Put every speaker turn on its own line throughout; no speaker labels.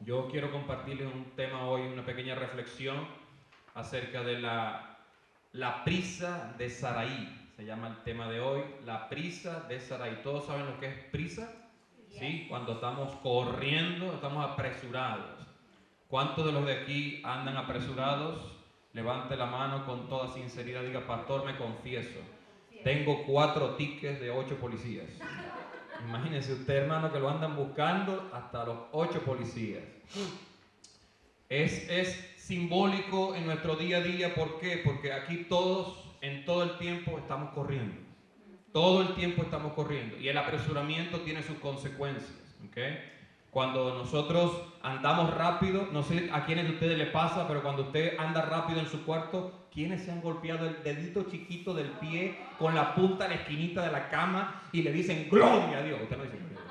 Yo quiero compartirles un tema hoy, una pequeña reflexión acerca de la prisa de Saraí. Se llama el tema de hoy, la prisa de Saraí. ¿Todos saben lo que es prisa? ¿Sí? Cuando estamos corriendo, estamos apresurados. ¿Cuántos de los de aquí andan apresurados? Levante la mano con toda sinceridad, diga: pastor, me confieso, tengo 4 tickets de 8 policías. Imagínense usted, hermano, que lo andan buscando hasta los 8 policías. Es simbólico en nuestro día a día. ¿Por qué? Porque aquí todos, en todo el tiempo, estamos corriendo. Todo el tiempo estamos corriendo. Y el apresuramiento tiene sus consecuencias. ¿Okay? Cuando nosotros andamos rápido, no sé a quiénes de ustedes les pasa, pero cuando usted anda rápido en su cuarto, ¿quiénes se han golpeado el dedito chiquito del pie con la punta en la esquinita de la cama y le dicen gloria a Dios? Usted no dice gloria a Dios.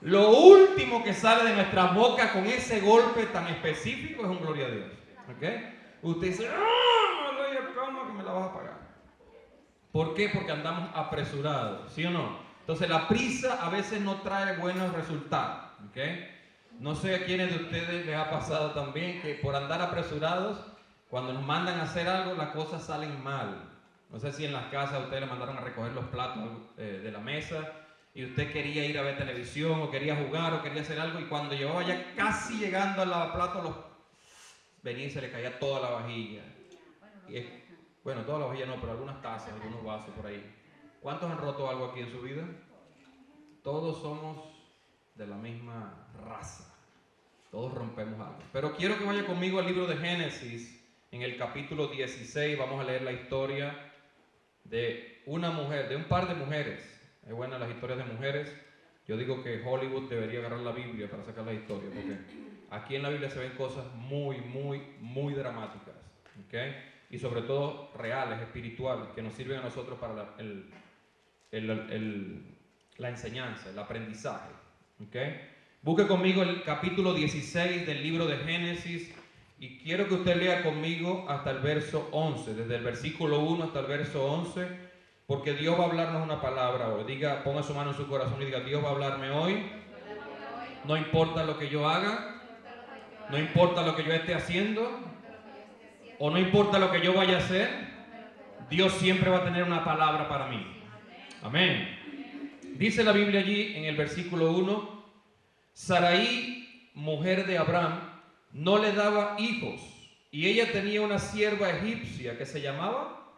Lo último que sale de nuestra boca con ese golpe tan específico es un gloria a Dios. ¿Okay? Usted dice: ¡ah! Me doy a cama que me la vas a pagar. ¿Por qué? Porque andamos apresurados, ¿sí o no? Entonces la prisa a veces no trae buenos resultados. ¿Okay? No sé a quiénes de ustedes les ha pasado también que por andar apresurados, cuando nos mandan a hacer algo, las cosas salen mal. No sé si en las casas ustedes le mandaron a recoger los platos de la mesa y usted quería ir a ver televisión o quería jugar o quería hacer algo, y cuando llevaba ya casi llegando al lavaplatos, venía y se le caía toda la vajilla. Bueno, toda la vajilla no, pero algunas tazas, algunos vasos por ahí. ¿Cuántos han roto algo aquí en su vida? Todos somos de la misma raza. Todos rompemos algo. Pero quiero que vaya conmigo al libro de Génesis, en el capítulo 16. Vamos a leer la historia de una mujer, de un par de mujeres. Es buena las historias de mujeres. Yo digo que Hollywood debería agarrar la Biblia para sacar la historia, porque aquí en la Biblia se ven cosas muy, muy, muy dramáticas. ¿Okay? Y sobre todo reales, espirituales, que nos sirven a nosotros para la enseñanza, el aprendizaje. ¿Okay? Busque conmigo el capítulo 16 del libro de Génesis y quiero que usted lea conmigo hasta el verso 11, desde el versículo 1 hasta el verso 11, porque Dios va a hablarnos una palabra hoy. Diga, ponga su mano en su corazón y diga: Dios va a hablarme hoy. No importa lo que yo haga, no importa lo que yo esté haciendo, o no importa lo que yo vaya a hacer, Dios siempre va a tener una palabra para mí. Amén. Dice la Biblia allí en el versículo 1: Saraí, mujer de Abraham, no le daba hijos, y ella tenía una sierva egipcia que se llamaba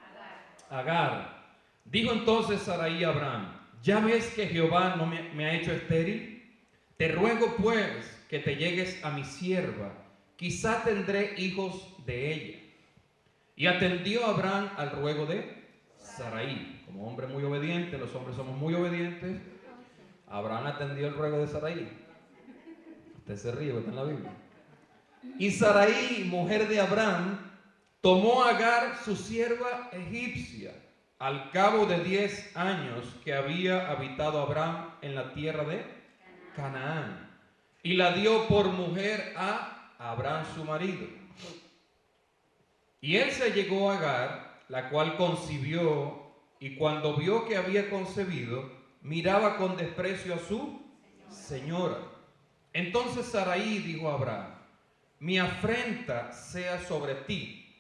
Agar. Dijo entonces Saraí a Abraham: ¿ya ves que Jehová no me ha hecho estéril? Te ruego pues que te llegues a mi sierva, quizá tendré hijos de ella. Y atendió Abraham al ruego de Saraí. Como hombre muy obediente, los hombres somos muy obedientes, Abraham atendió el ruego de Saraí. Usted se ríe, está en la Biblia. Y Saraí, mujer de Abraham, tomó a Agar, su sierva egipcia, al cabo de 10 años que había habitado Abraham en la tierra de Canaán, y la dio por mujer a Abraham su marido. Y él se llegó a Agar, la cual concibió, y cuando vio que había concebido, miraba con desprecio a su señora. Entonces Saraí dijo a Abraham: mi afrenta sea sobre ti.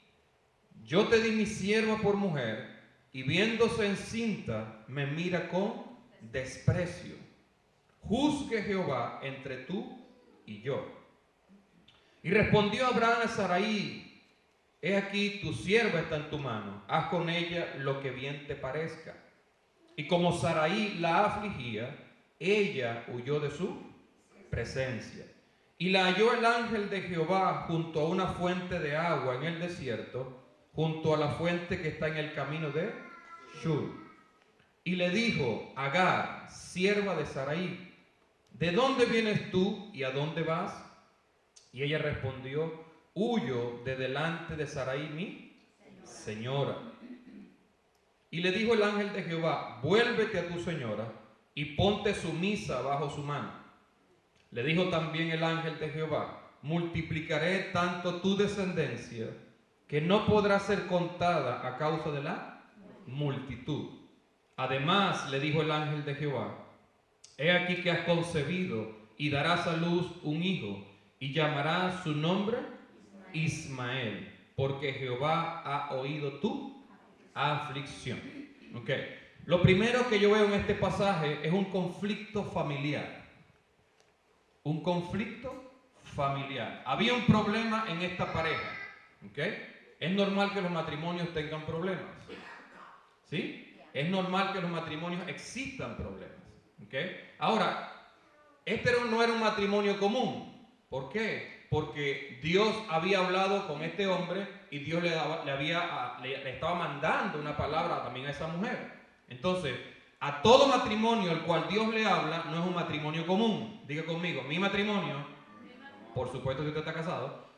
Yo te di mi sierva por mujer, y viéndose encinta, me mira con desprecio. Juzgue Jehová entre tú y yo. Y respondió Abraham a Saraí: he aquí, tu sierva está en tu mano, haz con ella lo que bien te parezca. Y como Saraí la afligía, ella huyó de su presencia. Y la halló el ángel de Jehová junto a una fuente de agua en el desierto, junto a la fuente que está en el camino de Shur. Y le dijo: Agar, sierva de Saraí, ¿de dónde vienes tú y a dónde vas? Y ella respondió: huyo de delante de Saraí mi señora. Y le dijo el ángel de Jehová: vuélvete a tu señora y ponte sumisa bajo su mano. Le dijo también el ángel de Jehová: multiplicaré tanto tu descendencia que no podrá ser contada a causa de la multitud. Además, le dijo el ángel de Jehová: he aquí que has concebido y darás a luz un hijo, y llamarás su nombre Ismael, porque Jehová ha oído tu aflicción. Ok. Lo primero que yo veo en este pasaje es un conflicto familiar. Un conflicto familiar. Había un problema en esta pareja. ¿Ok? Es normal que los matrimonios tengan problemas. ¿Sí? Es normal que en los matrimonios existan problemas. ¿Ok? Ahora, este no era un matrimonio común. ¿Por qué? Porque Dios había hablado con este hombre y Dios le estaba mandando una palabra también a esa mujer. Entonces, a todo matrimonio al cual Dios le habla no es un matrimonio común. Diga conmigo, mi matrimonio, por supuesto si usted está casado,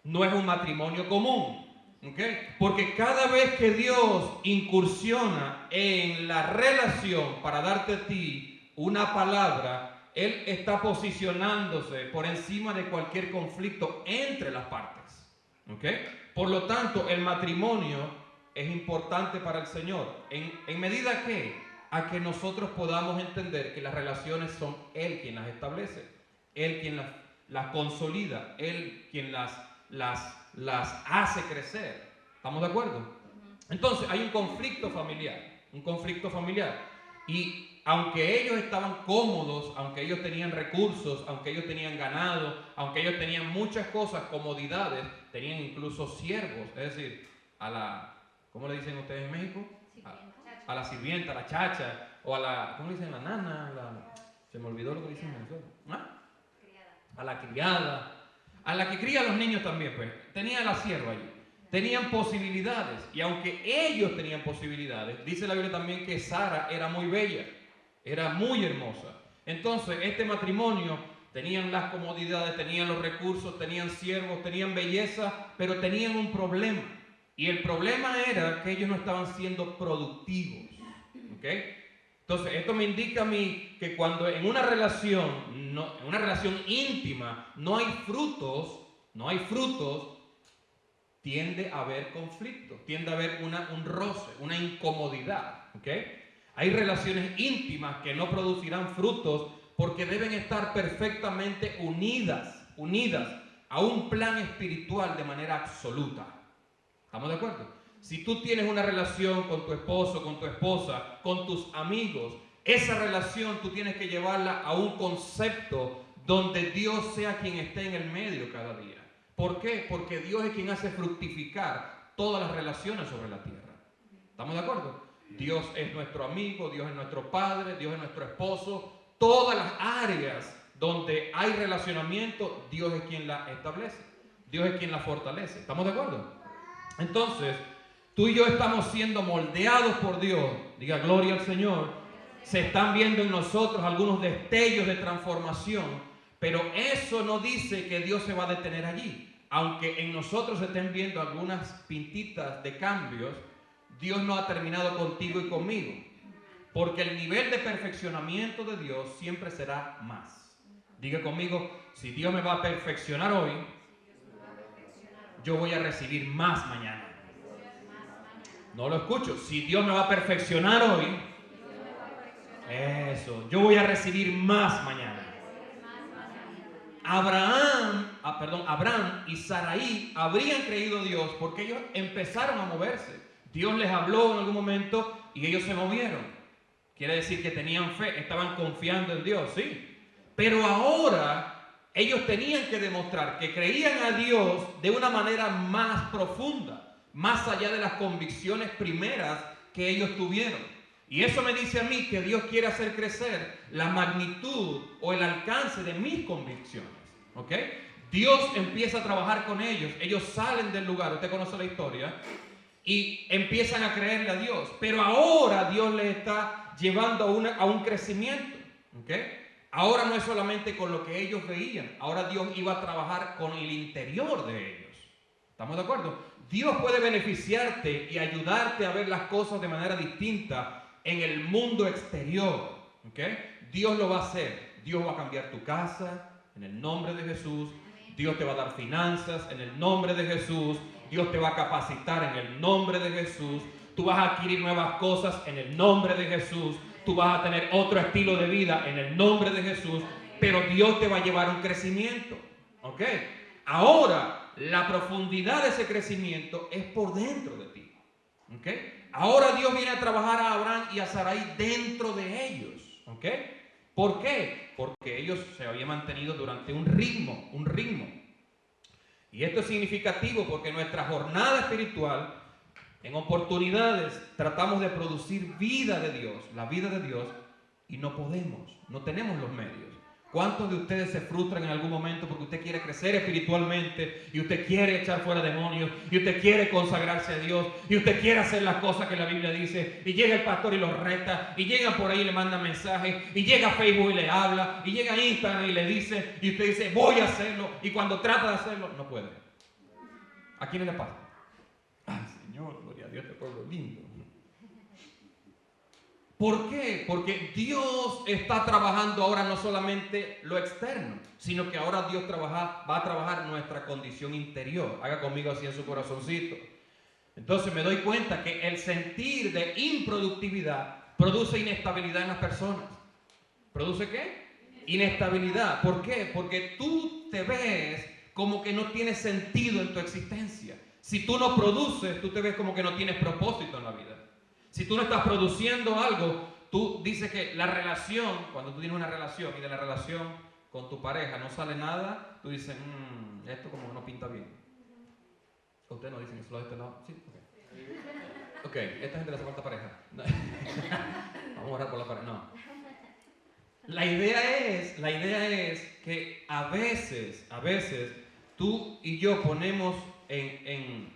no es un matrimonio común. ¿Okay? Porque cada vez que Dios incursiona en la relación para darte a ti una palabra, Él está posicionándose por encima de cualquier conflicto entre las partes. ¿Okay? Por lo tanto, el matrimonio es importante para el Señor. ¿En medida que? A que nosotros podamos entender que las relaciones son Él quien las establece, Él quien las consolida, Él quien las hace crecer. ¿Estamos de acuerdo? Entonces hay un conflicto familiar. Y aunque ellos estaban cómodos, aunque ellos tenían recursos, aunque ellos tenían ganado, aunque ellos tenían muchas cosas, comodidades, tenían incluso siervos, es decir, ¿cómo le dicen ustedes en México? A la sirvienta, a la chacha, o a la, ¿cómo le dicen? La nana, se me olvidó lo que dicen en Venezuela. ¿Ah? A la criada, a la que cría a los niños también, pues. Tenía la sierva allí. Tenían posibilidades, y aunque ellos tenían posibilidades, dice la Biblia también que Sara era muy bella, era muy hermosa. Entonces, este matrimonio tenían las comodidades, tenían los recursos, tenían siervos, tenían belleza, pero tenían un problema. Y el problema era que ellos no estaban siendo productivos. ¿Ok? Entonces, esto me indica a mí que cuando en una relación íntima no hay frutos, tiende a haber conflicto, tiende a haber un roce, una incomodidad. ¿Ok? Hay relaciones íntimas que no producirán frutos porque deben estar perfectamente unidas a un plan espiritual de manera absoluta. ¿Estamos de acuerdo? Si tú tienes una relación con tu esposo, con tu esposa, con tus amigos, esa relación tú tienes que llevarla a un concepto donde Dios sea quien esté en el medio cada día. ¿Por qué? Porque Dios es quien hace fructificar todas las relaciones sobre la tierra. ¿Estamos de acuerdo? Dios es nuestro amigo, Dios es nuestro padre, Dios es nuestro esposo. Todas las áreas donde hay relacionamiento, Dios es quien la establece. Dios es quien la fortalece. ¿Estamos de acuerdo? Entonces, tú y yo estamos siendo moldeados por Dios. Diga gloria al Señor. Se están viendo en nosotros algunos destellos de transformación. Pero eso no dice que Dios se va a detener allí. Aunque en nosotros se estén viendo algunas pintitas de cambios, Dios no ha terminado contigo y conmigo. Porque el nivel de perfeccionamiento de Dios siempre será más. Diga conmigo, si Dios me va a perfeccionar hoy, yo voy a recibir más mañana. No lo escucho. Si Dios me va a perfeccionar hoy, yo voy a recibir más mañana. Abraham y Saraí habrían creído a Dios porque ellos empezaron a moverse. Dios les habló en algún momento y ellos se movieron. Quiere decir que tenían fe, estaban confiando en Dios, sí. Pero ahora ellos tenían que demostrar que creían a Dios de una manera más profunda, más allá de las convicciones primeras que ellos tuvieron. Y eso me dice a mí que Dios quiere hacer crecer la magnitud o el alcance de mis convicciones. ¿Ok? Dios empieza a trabajar con ellos. Ellos salen del lugar, usted conoce la historia, y empiezan a creerle a Dios. Pero ahora Dios les está llevando a un crecimiento. ¿Ok? Ahora no es solamente con lo que ellos veían. Ahora Dios iba a trabajar con el interior de ellos. ¿Estamos de acuerdo? Dios puede beneficiarte y ayudarte a ver las cosas de manera distinta en el mundo exterior. ¿Okay? Dios lo va a hacer. Dios va a cambiar tu casa en el nombre de Jesús. Dios te va a dar finanzas en el nombre de Jesús. Dios te va a capacitar en el nombre de Jesús. Tú vas a adquirir nuevas cosas en el nombre de Jesús. Tú vas a tener otro estilo de vida en el nombre de Jesús. pero Dios te va a llevar a un crecimiento. ¿Ok? Ahora, la profundidad de ese crecimiento es por dentro de ti. ¿Ok? Ahora Dios viene a trabajar a Abraham y a Sarai dentro de ellos. ¿Ok? ¿Por qué? Porque ellos se habían mantenido durante un ritmo. Y esto es significativo porque nuestra jornada espiritual, en oportunidades, tratamos de producir vida de Dios, la vida de Dios, y no podemos, no tenemos los medios. ¿Cuántos de ustedes se frustran en algún momento porque usted quiere crecer espiritualmente y usted quiere echar fuera demonios y usted quiere consagrarse a Dios y usted quiere hacer las cosas que la Biblia dice y llega el pastor y los reta y llega por ahí y le manda mensajes y llega a Facebook y le habla y llega a Instagram y le dice y usted dice voy a hacerlo y cuando trata de hacerlo no puede? ¿A quién le pasa? Ay, Señor, gloria a Dios, este pueblo lindo. ¿Por qué? Porque Dios está trabajando ahora no solamente lo externo, sino que ahora Dios va a trabajar nuestra condición interior. Haga conmigo así en su corazoncito. Entonces me doy cuenta que el sentir de improductividad produce inestabilidad en las personas. ¿Produce qué? Inestabilidad. ¿Por qué? Porque tú te ves como que no tienes sentido en tu existencia. Si tú no produces, tú te ves como que no tienes propósito en la vida. Si tú no estás produciendo algo, tú dices que la relación, cuando tú tienes una relación y de la relación con tu pareja no sale nada, tú dices, esto como que no pinta bien. ¿Ustedes no dicen eso de este lado? Sí, ok, esta gente le hace falta pareja. Vamos a orar por la pareja. No. La idea es que a veces, tú y yo ponemos en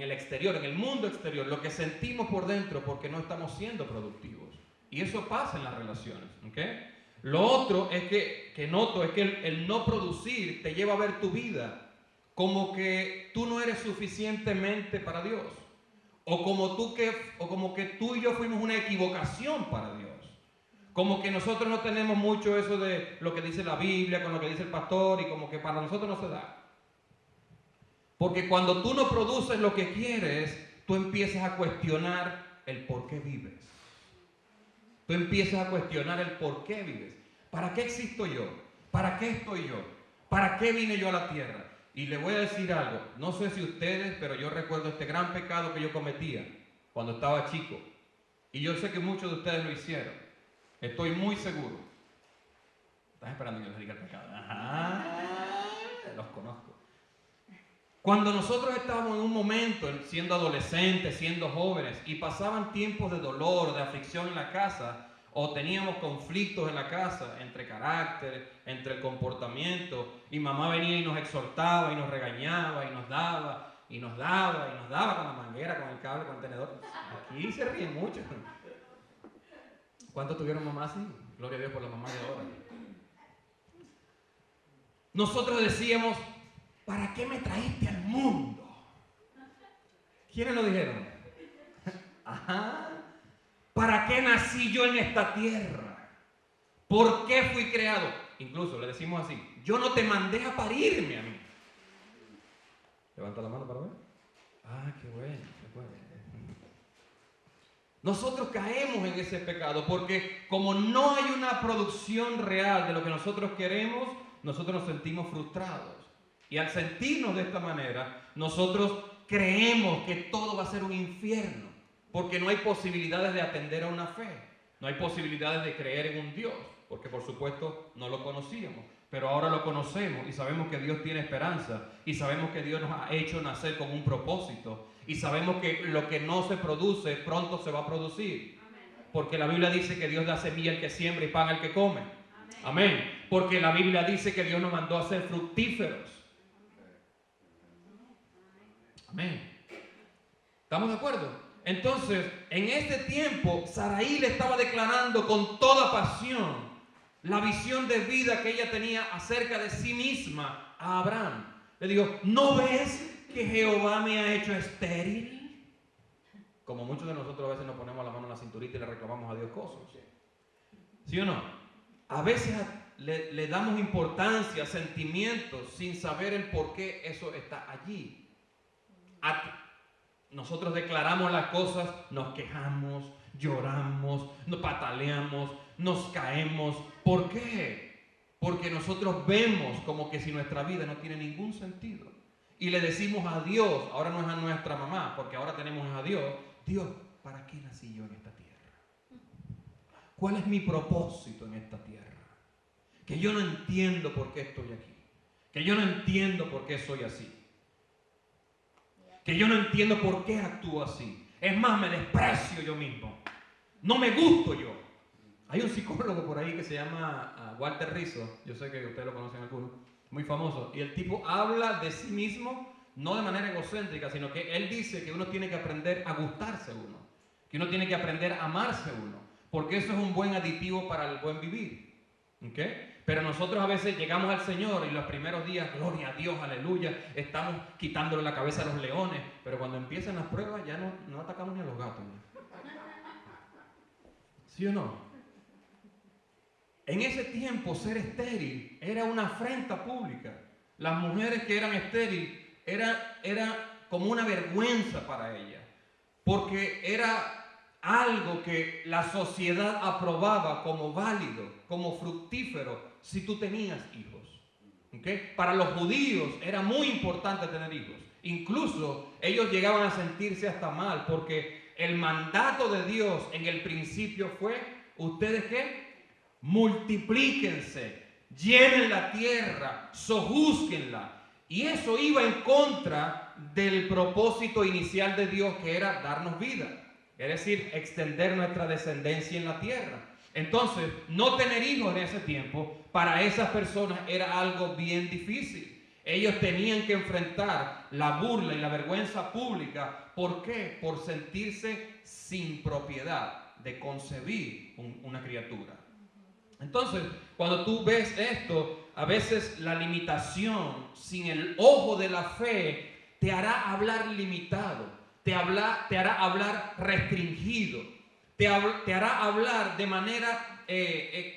el exterior, en el mundo exterior, lo que sentimos por dentro porque no estamos siendo productivos. Y eso pasa en las relaciones. ¿Okay? Lo otro es que noto es que el no producir te lleva a ver tu vida como que tú no eres suficientemente para Dios. O como que tú y yo fuimos una equivocación para Dios. Como que nosotros no tenemos mucho eso de lo que dice la Biblia, con lo que dice el pastor, y como que para nosotros no se da. Porque cuando tú no produces lo que quieres, tú empiezas a cuestionar el por qué vives. Tú empiezas a cuestionar el por qué vives. ¿Para qué existo yo? ¿Para qué estoy yo? ¿Para qué vine yo a la tierra? Y le voy a decir algo. No sé si ustedes, pero yo recuerdo este gran pecado que yo cometía cuando estaba chico. Y yo sé que muchos de ustedes lo hicieron. Estoy muy seguro. ¿Estás esperando que yo les diga el pecado? Ajá, los conozco. Cuando nosotros estábamos en un momento, siendo adolescentes, siendo jóvenes, y pasaban tiempos de dolor, de aflicción en la casa, o teníamos conflictos en la casa, entre carácter, entre el comportamiento, y mamá venía y nos exhortaba, y nos regañaba, y nos daba, y nos daba, y nos daba con la manguera, con el cable, con el tenedor. Aquí se ríen mucho. ¿Cuántos tuvieron mamá así? Gloria a Dios por la mamá de ahora. Nosotros decíamos, ¿para qué me traíste al mundo? ¿Quiénes lo dijeron? Ajá. ¿Para qué nací yo en esta tierra? ¿Por qué fui creado? Incluso le decimos así, yo no te mandé a parirme a mí. Levanta la mano para ver. Ah, qué bueno, qué bueno. Nosotros caemos en ese pecado porque como no hay una producción real de lo que nosotros queremos, nosotros nos sentimos frustrados. Y al sentirnos de esta manera, nosotros creemos que todo va a ser un infierno, porque no hay posibilidades de atender a una fe, no hay posibilidades de creer en un Dios, porque por supuesto no lo conocíamos, pero ahora lo conocemos y sabemos que Dios tiene esperanza y sabemos que Dios nos ha hecho nacer con un propósito y sabemos que lo que no se produce pronto se va a producir, porque la Biblia dice que Dios da semilla al que siembra y pan al que come. Amén. Porque la Biblia dice que Dios nos mandó a ser fructíferos. Amén. ¿Estamos de acuerdo? Entonces, en este tiempo, Sarai le estaba declarando con toda pasión la visión de vida que ella tenía acerca de sí misma a Abraham. Le dijo, ¿no ves que Jehová me ha hecho estéril? Como muchos de nosotros a veces nos ponemos la mano en la cinturita y le reclamamos a Dios cosas. ¿Sí o no? A veces le damos importancia a sentimientos sin saber el por qué eso está allí. Nosotros declaramos las cosas, nos quejamos, lloramos, nos pataleamos, nos caemos. ¿Por qué? porque nosotros vemos como que si nuestra vida no tiene ningún sentido. Y le decimos a Dios, ahora no es a nuestra mamá, porque ahora tenemos a Dios, Dios, ¿para qué nací yo en esta tierra? ¿Cuál es mi propósito en esta tierra? Que yo no entiendo por qué estoy aquí. Que yo no entiendo por qué soy así. Que yo no entiendo por qué actúo así. Es más, me desprecio yo mismo. No me gusto yo. Hay un psicólogo por ahí que se llama Walter Rizzo. Yo sé que ustedes lo conocen algunos. Muy famoso. Y el tipo habla de sí mismo, no de manera egocéntrica, sino que él dice que uno tiene que aprender a gustarse uno. Que uno tiene que aprender a amarse uno. Porque eso es un buen aditivo para el buen vivir. ¿Okay? Pero nosotros a veces llegamos al Señor y los primeros días, gloria a Dios, aleluya, estamos quitándole la cabeza a los leones. Pero cuando empiezan las pruebas ya no atacamos ni a los gatos. ¿Sí o no? En ese tiempo ser estéril era una afrenta pública. Las mujeres que eran estériles era como una vergüenza para ellas. Porque era algo que la sociedad aprobaba como válido, como fructífero, si tú tenías hijos. ¿Okay? Para los judíos era muy importante tener hijos. Incluso ellos llegaban a sentirse hasta mal, porque el mandato de Dios en el principio fue, ¿ustedes qué? Multiplíquense, llenen la tierra, sojúzguenla. Y eso iba en contra del propósito inicial de Dios, que era darnos vida. Es decir, extender nuestra descendencia en la tierra. Entonces, no tener hijos en ese tiempo, para esas personas era algo bien difícil. Ellos tenían que enfrentar la burla y la vergüenza pública. ¿Por qué? Por sentirse sin propiedad de concebir una criatura. Entonces, cuando tú ves esto, a veces la limitación sin el ojo de la fe te hará hablar limitado. Te hará hablar restringido, te hará hablar de manera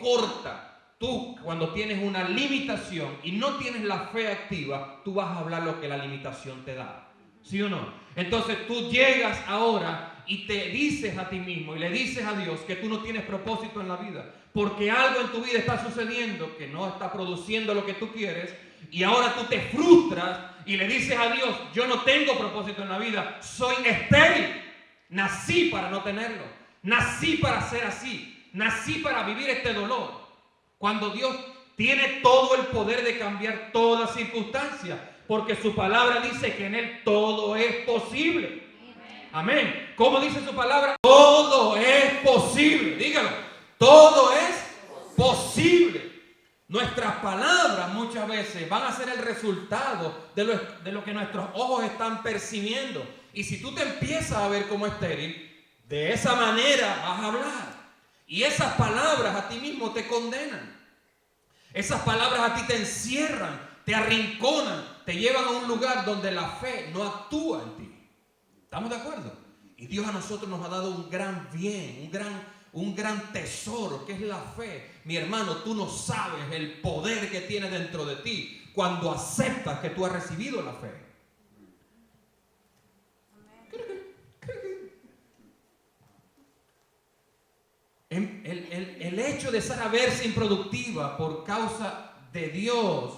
corta. Tú, cuando tienes una limitación y no tienes la fe activa, tú vas a hablar lo que la limitación te da. ¿Sí o no? Entonces tú llegas ahora y te dices a ti mismo y le dices a Dios que tú no tienes propósito en la vida, porque algo en tu vida está sucediendo que no está produciendo lo que tú quieres, y ahora tú te frustras y le dices a Dios, yo no tengo propósito en la vida, soy estéril, nací para no tenerlo, nací para ser así, nací para vivir este dolor, cuando Dios tiene todo el poder de cambiar toda circunstancia, porque su palabra dice que en Él todo es posible. Amén. ¿Cómo dice su palabra? Todo es posible. Dígalo. Todo es posible. Nuestras palabras muchas veces van a ser el resultado de lo que nuestros ojos están percibiendo. Y si tú te empiezas a ver como estéril, de esa manera vas a hablar. Y esas palabras a ti mismo te condenan. Esas palabras a ti te encierran, te arrinconan, te llevan a un lugar donde la fe no actúa en ti. ¿Estamos de acuerdo? Y Dios a nosotros nos ha dado un gran bien, un gran tesoro, que es la fe. Mi hermano, tú no sabes el poder que tiene dentro de ti cuando aceptas que tú has recibido la fe. El hecho de saberse improductiva por causa de Dios,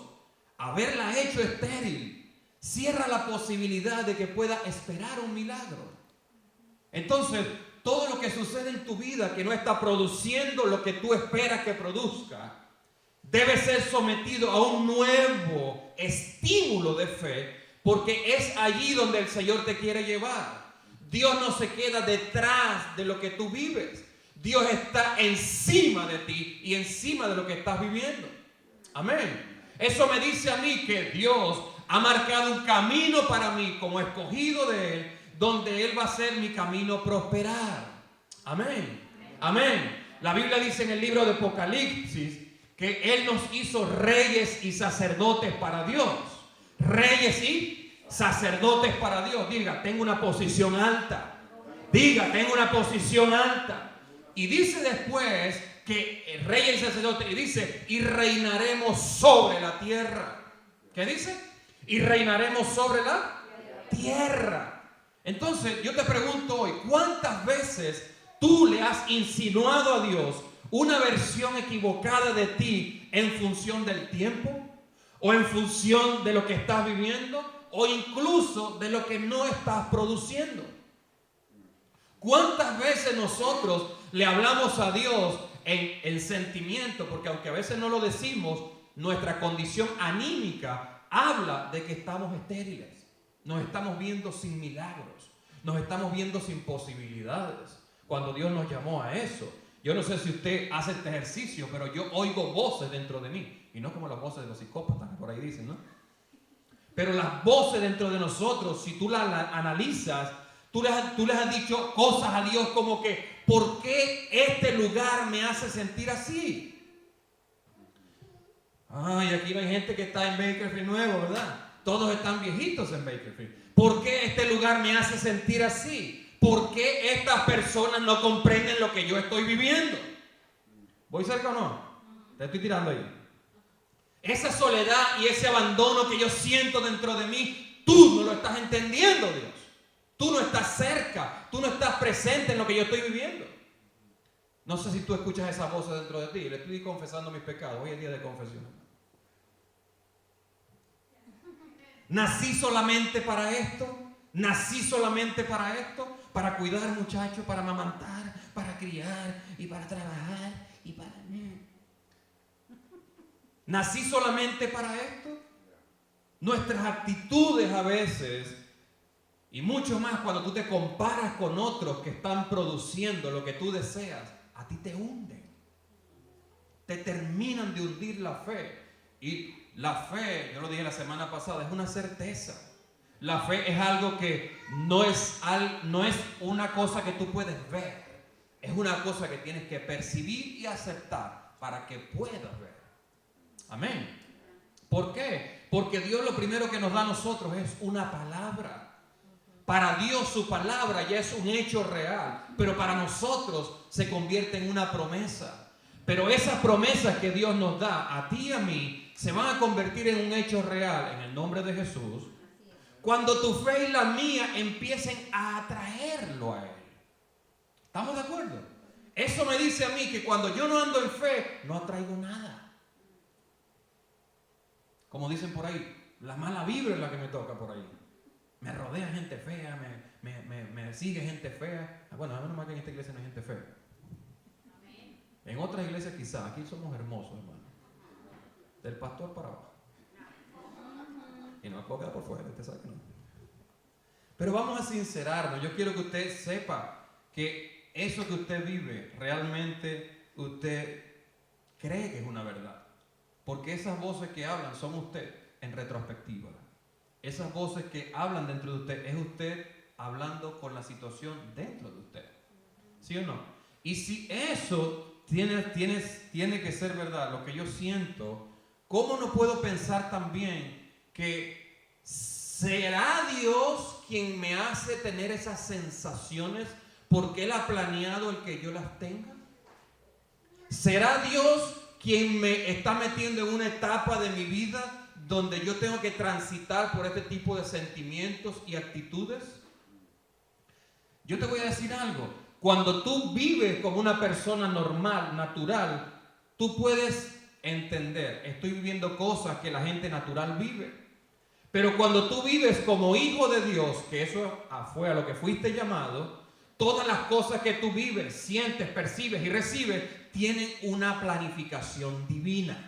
haberla hecho estéril, cierra la posibilidad de que pueda esperar un milagro. Entonces, todo lo que sucede en tu vida que no está produciendo lo que tú esperas que produzca, debe ser sometido a un nuevo estímulo de fe, porque es allí donde el Señor te quiere llevar. Dios no se queda detrás de lo que tú vives. Dios está encima de ti y encima de lo que estás viviendo. Amén. Eso me dice a mí que Dios ha marcado un camino para mí como escogido de Él, donde Él va a hacer mi camino prosperar. Amén. Amén. La Biblia dice en el libro de Apocalipsis que Él nos hizo reyes y sacerdotes para Dios. Reyes y sacerdotes para Dios. Diga, tengo una posición alta. Diga, tengo una posición alta. Y dice después que reyes y sacerdotes, y dice, y reinaremos sobre la tierra. ¿Qué dice? Y reinaremos sobre la tierra. Entonces yo te pregunto hoy, ¿cuántas veces tú le has insinuado a Dios una versión equivocada de ti en función del tiempo o en función de lo que estás viviendo o incluso de lo que no estás produciendo. ¿Cuántas veces nosotros le hablamos a Dios en el sentimiento? Porque aunque a veces no lo decimos, nuestra condición anímica habla de que estamos estériles. Nos estamos viendo sin milagros. Nos estamos viendo sin posibilidades. Cuando Dios nos llamó a eso. Yo no sé si usted hace este ejercicio, pero yo oigo voces dentro de mí. Y no como las voces de los psicópatas que por ahí dicen, ¿no? Pero las voces dentro de nosotros, si tú las analizas, tú les has dicho cosas a Dios como que, ¿por qué este lugar me hace sentir así? Ay, aquí no hay gente que está en Bakersfield nuevo, ¿verdad? Todos están viejitos en Bakersfield. ¿Por qué este lugar me hace sentir así? ¿Por qué estas personas no comprenden lo que yo estoy viviendo? ¿Voy cerca o no? Te estoy tirando ahí. Esa soledad y ese abandono que yo siento dentro de mí, tú no lo estás entendiendo, Dios. Tú no estás cerca, tú no estás presente en lo que yo estoy viviendo. No sé si tú escuchas esa voz dentro de ti. Le estoy confesando mis pecados. Hoy es día de confesión. Nací solamente para esto. Nací solamente para esto. Para cuidar muchachos, para amamantar, para criar y para trabajar y para... Nací solamente para esto. Nuestras actitudes a veces, y mucho más cuando tú te comparas con otros que están produciendo lo que tú deseas, a ti te hunden. Te terminan de hundir la fe. Y la fe, yo lo dije la semana pasada, es una certeza. La fe es algo que no es una cosa que tú puedes ver. Es una cosa que tienes que percibir y aceptar para que puedas ver. Amén. ¿Por qué? Porque Dios lo primero que nos da a nosotros es una palabra. Para Dios su palabra ya es un hecho real, pero para nosotros se convierte en una promesa. Pero esas promesas que Dios nos da a ti y a mí se van a convertir en un hecho real en el nombre de Jesús cuando tu fe y la mía empiecen a atraerlo a Él. ¿Estamos de acuerdo? Eso me dice a mí que cuando yo no ando en fe, no atraigo nada. Como dicen por ahí, la mala vibra es la que me toca por ahí. Me rodea gente fea, me sigue gente fea. Bueno, a menos más que en esta iglesia no hay gente fea. En otras iglesias quizás, aquí somos hermosos, hermano. Del pastor para abajo. Y no me puedo quedar por fuera, usted sabe que no. Pero vamos a sincerarnos. Yo quiero que usted sepa que eso que usted vive, realmente usted cree que es una verdad. Porque esas voces que hablan son usted en retrospectiva. Esas voces que hablan dentro de usted, es usted hablando con la situación dentro de usted. ¿Sí o no? Y si eso tiene que ser verdad, lo que yo siento, ¿cómo no puedo pensar también que será Dios quien me hace tener esas sensaciones porque Él ha planeado el que yo las tenga? ¿Será Dios quien me está metiendo en una etapa de mi vida donde yo tengo que transitar por este tipo de sentimientos y actitudes? Yo te voy a decir algo. Cuando tú vives como una persona normal, natural, tú puedes entender, estoy viviendo cosas que la gente natural vive. Pero cuando tú vives como hijo de Dios, que eso fue a lo que fuiste llamado, todas las cosas que tú vives, sientes, percibes y recibes, tienen una planificación divina.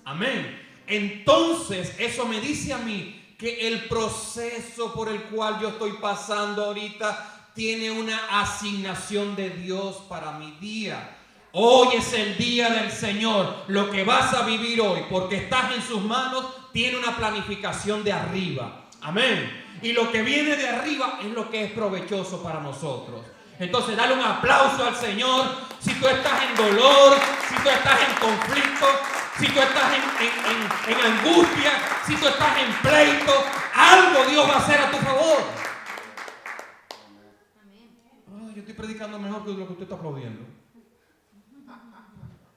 Amén. Entonces, eso me dice a mí que el proceso por el cual yo estoy pasando ahorita tiene una asignación de Dios para mi día. Hoy es el día del Señor. Lo que vas a vivir hoy, porque estás en sus manos, tiene una planificación de arriba. Amén. Y lo que viene de arriba es lo que es provechoso para nosotros. Entonces, dale un aplauso al Señor. Si tú estás en dolor, si tú estás en conflicto, si tú estás en angustia, si tú estás en pleito, algo Dios va a hacer a tu favor. Yo estoy predicando mejor que lo que usted está aplaudiendo.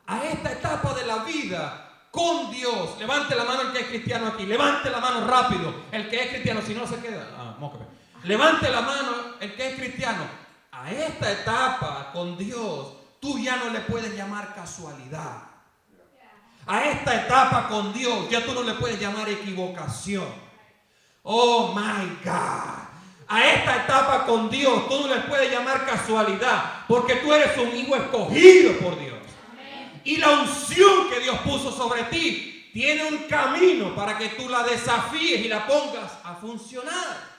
A esta etapa de la vida con Dios, levante la mano el que es cristiano aquí, levante la mano rápido el que es cristiano, si no se queda. Levante la mano el que es cristiano. A esta etapa con Dios, tú ya no le puedes llamar casualidad. A esta etapa con Dios ya tú no le puedes llamar equivocación. Oh my God. A esta etapa con Dios tú no le puedes llamar casualidad, porque tú eres un hijo escogido por Dios. Y la unción que Dios puso sobre ti tiene un camino para que tú la desafíes y la pongas a funcionar.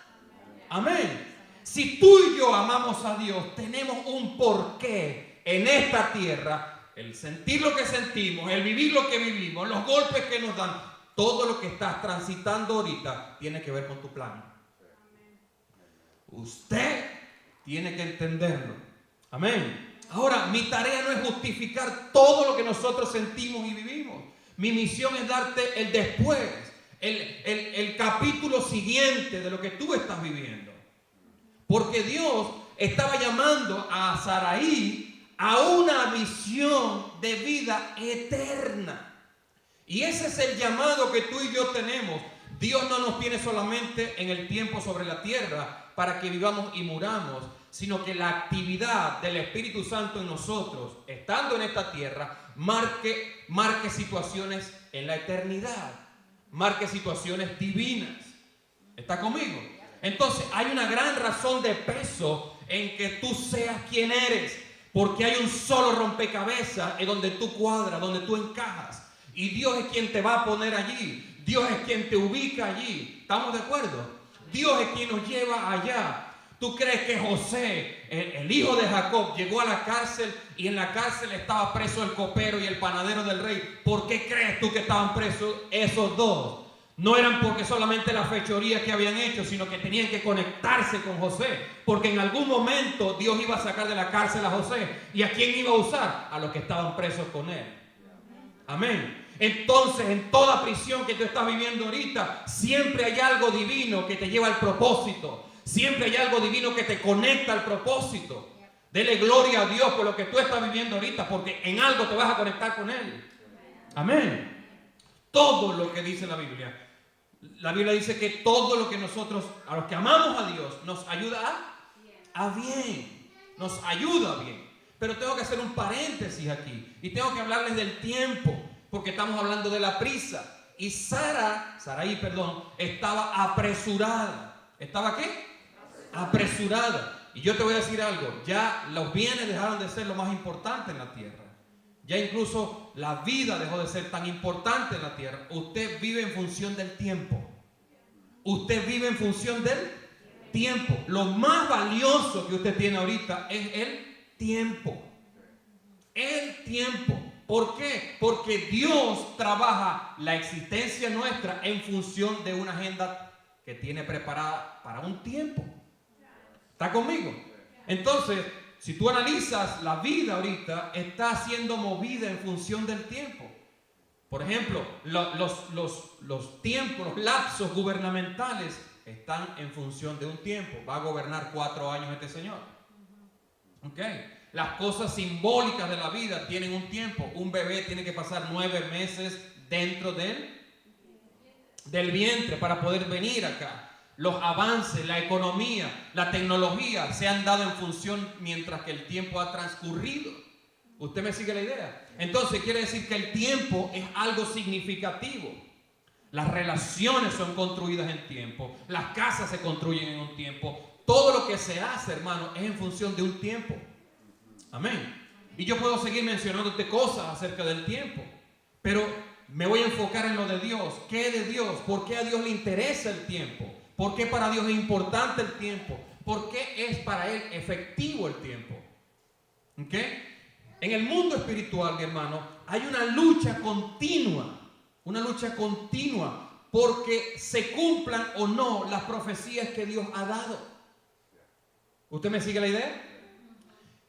Amén. Si tú y yo amamos a Dios, tenemos un porqué en esta tierra. El sentir lo que sentimos, el vivir lo que vivimos, los golpes que nos dan, todo lo que estás transitando ahorita tiene que ver con tu plan. Usted tiene que entenderlo. Amén. Ahora, mi tarea no es justificar todo lo que nosotros sentimos y vivimos. Mi misión es darte el después, el capítulo siguiente de lo que tú estás viviendo. Porque Dios estaba llamando a Saraí a una visión de vida eterna. Y ese es el llamado que tú y yo tenemos. Dios no nos tiene solamente en el tiempo sobre la tierra para que vivamos y muramos, sino que la actividad del Espíritu Santo en nosotros, estando en esta tierra, marque situaciones en la eternidad, marque situaciones divinas. ¿Está conmigo? Entonces hay una gran razón de peso en que tú seas quien eres, porque hay un solo rompecabezas en donde tú cuadras, donde tú encajas, y Dios es quien te va a poner allí. Dios es quien te ubica allí. ¿Estamos de acuerdo? Dios es quien nos lleva allá. ¿Tú crees que José, el hijo de Jacob, llegó a la cárcel y en la cárcel estaba preso el copero y el panadero del rey? ¿Por qué crees tú que estaban presos esos dos? No eran porque solamente la fechoría que habían hecho, sino que tenían que conectarse con José, porque en algún momento Dios iba a sacar de la cárcel a José. ¿Y a quién iba a usar? A los que estaban presos con él. Amén. Entonces, en toda prisión que tú estás viviendo ahorita, siempre hay algo divino que te lleva al propósito. Siempre hay algo divino que te conecta al propósito. Dele gloria a Dios por lo que tú estás viviendo ahorita, porque en algo te vas a conectar con Él. Amén. Todo lo que dice la Biblia. La Biblia dice que todo lo que nosotros, a los que amamos a Dios, nos ayuda a bien. Nos ayuda a bien. Pero tengo que hacer un paréntesis aquí. Y tengo que hablarles del tiempo, porque estamos hablando de la prisa. Y Saraí, estaba apresurada. ¿Estaba qué? Apresurada. Y yo te voy a decir algo. Ya los bienes dejaron de ser lo más importante en la tierra. Ya incluso la vida dejó de ser tan importante en la tierra. Usted vive en función del tiempo. Usted vive en función del tiempo. Lo más valioso que usted tiene ahorita es el tiempo. El tiempo. ¿Por qué? Porque Dios trabaja la existencia nuestra en función de una agenda que tiene preparada para un tiempo. ¿Está conmigo? Entonces, si tú analizas la vida ahorita, está siendo movida en función del tiempo. Por ejemplo, los tiempos, los lapsos gubernamentales están en función de un tiempo. Va a gobernar 4 años este señor. ¿Ok? Las cosas simbólicas de la vida tienen un tiempo. Un bebé tiene que pasar 9 meses dentro del vientre para poder venir acá. Los avances, la economía, la tecnología se han dado en función mientras que el tiempo ha transcurrido. ¿Usted me sigue la idea? Entonces quiere decir que el tiempo es algo significativo. Las relaciones son construidas en tiempo. Las casas se construyen en un tiempo. Todo lo que se hace, hermano, es en función de un tiempo. Amén. Y yo puedo seguir mencionándote cosas acerca del tiempo, pero me voy a enfocar en lo de Dios. ¿Qué de Dios? ¿Por qué a Dios le interesa el tiempo? ¿Por qué para Dios es importante el tiempo? ¿Por qué es para Él efectivo el tiempo? ¿Ok? En el mundo espiritual, mi hermano, hay una lucha continua porque se cumplan o no las profecías que Dios ha dado. ¿Usted me sigue la idea?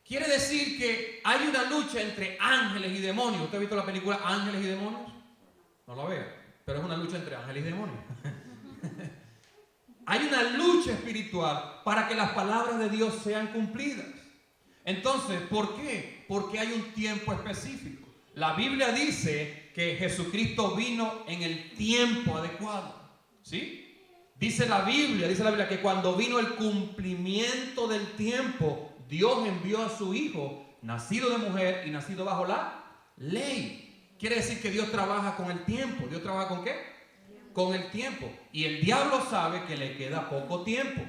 Quiere decir que hay una lucha entre ángeles y demonios. ¿Usted ha visto la película Ángeles y Demonios? No la vea, pero es una lucha entre ángeles y demonios. Hay una lucha espiritual para que las palabras de Dios sean cumplidas. Entonces, ¿por qué? Porque hay un tiempo específico. La Biblia dice que Jesucristo vino en el tiempo adecuado. ¿Sí? Dice la Biblia que cuando vino el cumplimiento del tiempo, Dios envió a su Hijo, nacido de mujer y nacido bajo la ley. Quiere decir que Dios trabaja con el tiempo. ¿Dios trabaja con qué? Con el tiempo. Y el diablo sabe que le queda poco tiempo.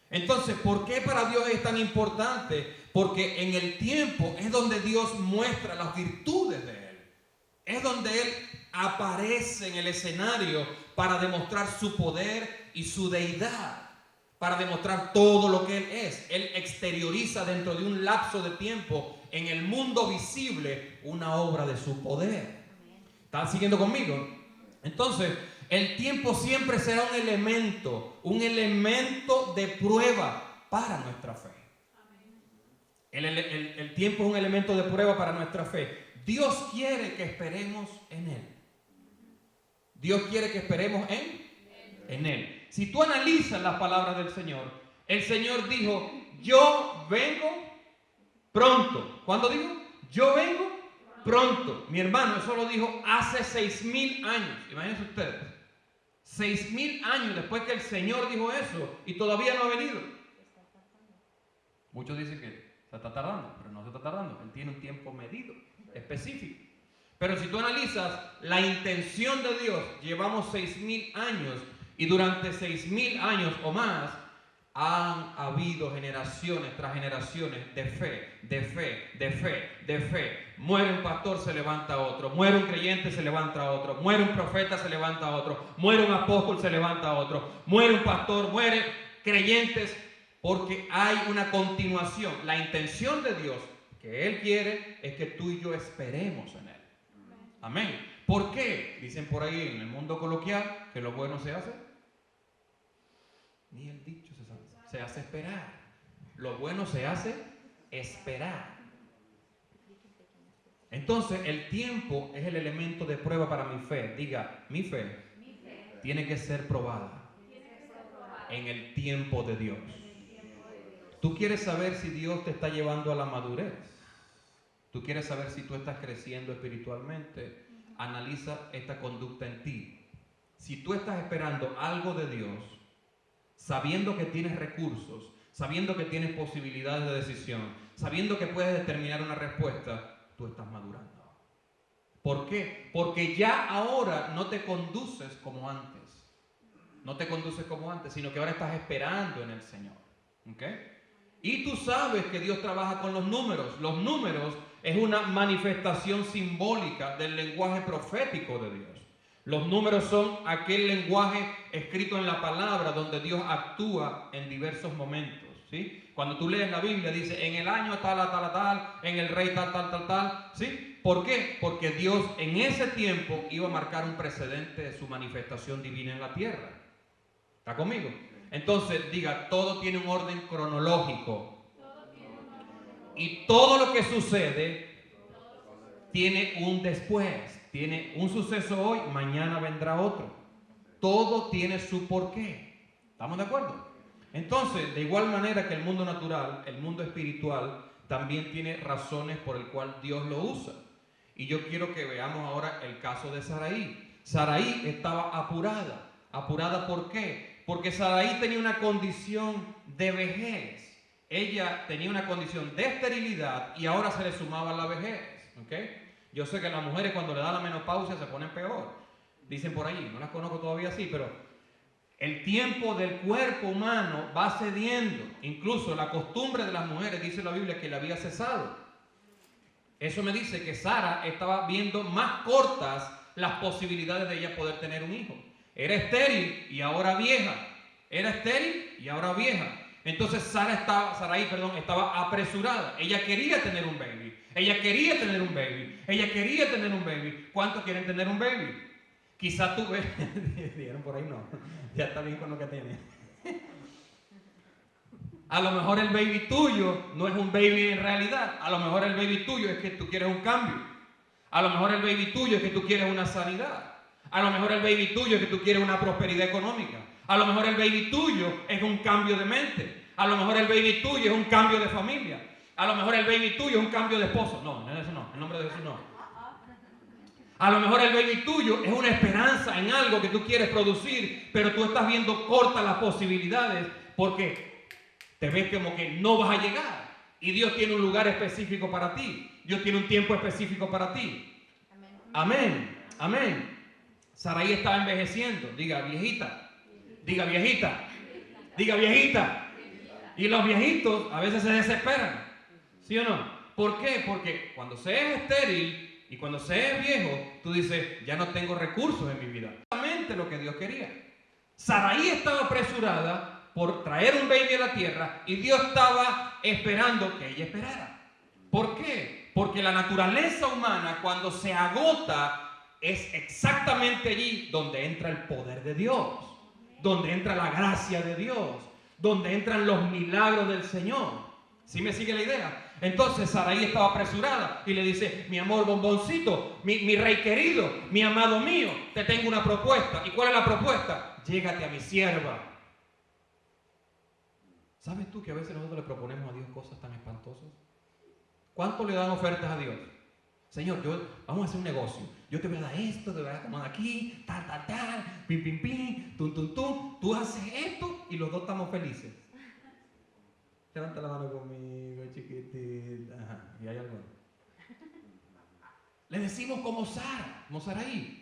Entonces, ¿por qué para Dios es tan importante? Porque en el tiempo es donde Dios muestra las virtudes de Él. Es donde Él aparece en el escenario para demostrar su poder y su deidad. Para demostrar todo lo que Él es. Él exterioriza dentro de un lapso de tiempo en el mundo visible una obra de su poder. ¿Están siguiendo conmigo? Entonces, el tiempo siempre será un elemento de prueba para nuestra fe. El tiempo es un elemento de prueba para nuestra fe. Dios quiere que esperemos en Él. Dios quiere que esperemos en Él. Si tú analizas las palabras del Señor, el Señor dijo, yo vengo pronto. ¿Cuándo dijo? Yo vengo pronto. Mi hermano, eso lo dijo hace 6,000 años. Imagínense ustedes. 6,000 años después que el Señor dijo eso y todavía no ha venido. Muchos dicen que se está tardando, pero no se está tardando. Él tiene un tiempo medido, específico. Pero si tú analizas la intención de Dios, llevamos 6,000 años y durante 6,000 años o más han habido generaciones tras generaciones de fe, de fe, de fe, de fe. Muere un pastor, se levanta otro. Muere un creyente, se levanta otro. Muere un profeta, se levanta otro. Muere un apóstol, se levanta otro. Muere un pastor, muere creyentes, porque hay una continuación. La intención de Dios, que Él quiere, es que tú y yo esperemos en Él. Amén. ¿Por qué? Dicen por ahí en el mundo coloquial que lo bueno se hace. Ni el dicho se hace esperar. Lo bueno se hace esperar. Entonces el tiempo es el elemento de prueba para mi fe. Diga, mi fe tiene que ser probada en el tiempo de Dios. Tú quieres saber si Dios te está llevando a la madurez. Tú quieres saber si tú estás creciendo espiritualmente. Analiza esta conducta en ti. Si tú estás esperando algo de Dios, sabiendo que tienes recursos, sabiendo que tienes posibilidades de decisión, sabiendo que puedes determinar una respuesta, tú estás madurando. ¿Por qué? Porque ya ahora no te conduces como antes. No te conduces como antes, sino que ahora estás esperando en el Señor. ¿Ok? Y tú sabes que Dios trabaja con los números. Los números es una manifestación simbólica del lenguaje profético de Dios. Los números son aquel lenguaje escrito en la palabra donde Dios actúa en diversos momentos, ¿sí? Cuando tú lees la Biblia dice en el año tal, tal, tal, en el rey tal, tal, tal, tal, ¿sí? ¿Por qué? Porque Dios en ese tiempo iba a marcar un precedente de su manifestación divina en la tierra. ¿Está conmigo? Entonces diga, todo tiene un orden cronológico. Y todo lo que sucede tiene un después. Tiene un suceso hoy, mañana vendrá otro. Todo tiene su porqué. ¿Estamos de acuerdo? Entonces, de igual manera que el mundo natural, el mundo espiritual también tiene razones por el cual Dios lo usa. Y yo quiero que veamos ahora el caso de Saraí. Saraí estaba apurada. ¿Apurada por qué? Porque Saraí tenía una condición de vejez. Ella tenía una condición de esterilidad y ahora se le sumaba la vejez. ¿Ok? Yo sé que las mujeres cuando le da la menopausia se ponen peor. Dicen por allí, no las conozco todavía así, pero el tiempo del cuerpo humano va cediendo. Incluso la costumbre de las mujeres, dice la Biblia, que le había cesado. Eso me dice que Sara estaba viendo más cortas las posibilidades de ella poder tener un hijo. Era estéril y ahora vieja. Era estéril y ahora vieja. Entonces Saraí estaba apresurada. Ella quería tener un baby. Ella quería tener un baby. Ella quería tener un baby. ¿Cuántos quieren tener un baby? Quizás tú ves. Dijeron por ahí no. Ya está bien con lo que tiene. A lo mejor el baby tuyo no es un baby en realidad. A lo mejor el baby tuyo es que tú quieres un cambio. A lo mejor el baby tuyo es que tú quieres una sanidad. A lo mejor el baby tuyo es que tú quieres una prosperidad económica. A lo mejor el baby tuyo es un cambio de mente. A lo mejor el baby tuyo es un cambio de familia. A lo mejor el baby tuyo es un cambio de esposo. No, eso no. En nombre de Jesús no. A lo mejor el baby tuyo es una esperanza en algo que tú quieres producir, pero tú estás viendo cortas las posibilidades porque te ves como que no vas a llegar. Y Dios tiene un lugar específico para ti. Dios tiene un tiempo específico para ti. Amén. Amén. Saraí estaba envejeciendo. Diga viejita. Diga viejita. Diga viejita. Y los viejitos a veces se desesperan. ¿Sí o no? ¿Por qué? Porque cuando se es estéril y cuando se es viejo, tú dices, ya no tengo recursos en mi vida. Exactamente lo que Dios quería. Saraí estaba apresurada por traer un baby a la tierra y Dios estaba esperando que ella esperara. ¿Por qué? Porque la naturaleza humana, cuando se agota, es exactamente allí donde entra el poder de Dios, donde entra la gracia de Dios, donde entran los milagros del Señor. ¿Sí me sigue la idea? Entonces Saraí estaba apresurada y le dice, mi amor bomboncito, mi rey querido, mi amado mío, te tengo una propuesta. ¿Y cuál es la propuesta? Llégate a mi sierva. ¿Sabes tú que a veces nosotros le proponemos a Dios cosas tan espantosas? ¿Cuánto le dan ofertas a Dios? Señor, vamos a hacer un negocio. Yo te voy a dar esto, te voy a dar como de aquí, tal, pim, pim, pim, tum, tum, tum. Tú haces esto y los dos estamos felices. Levanta la mano conmigo, chiquitita. Ajá, y hay algo. Le decimos como Saraí.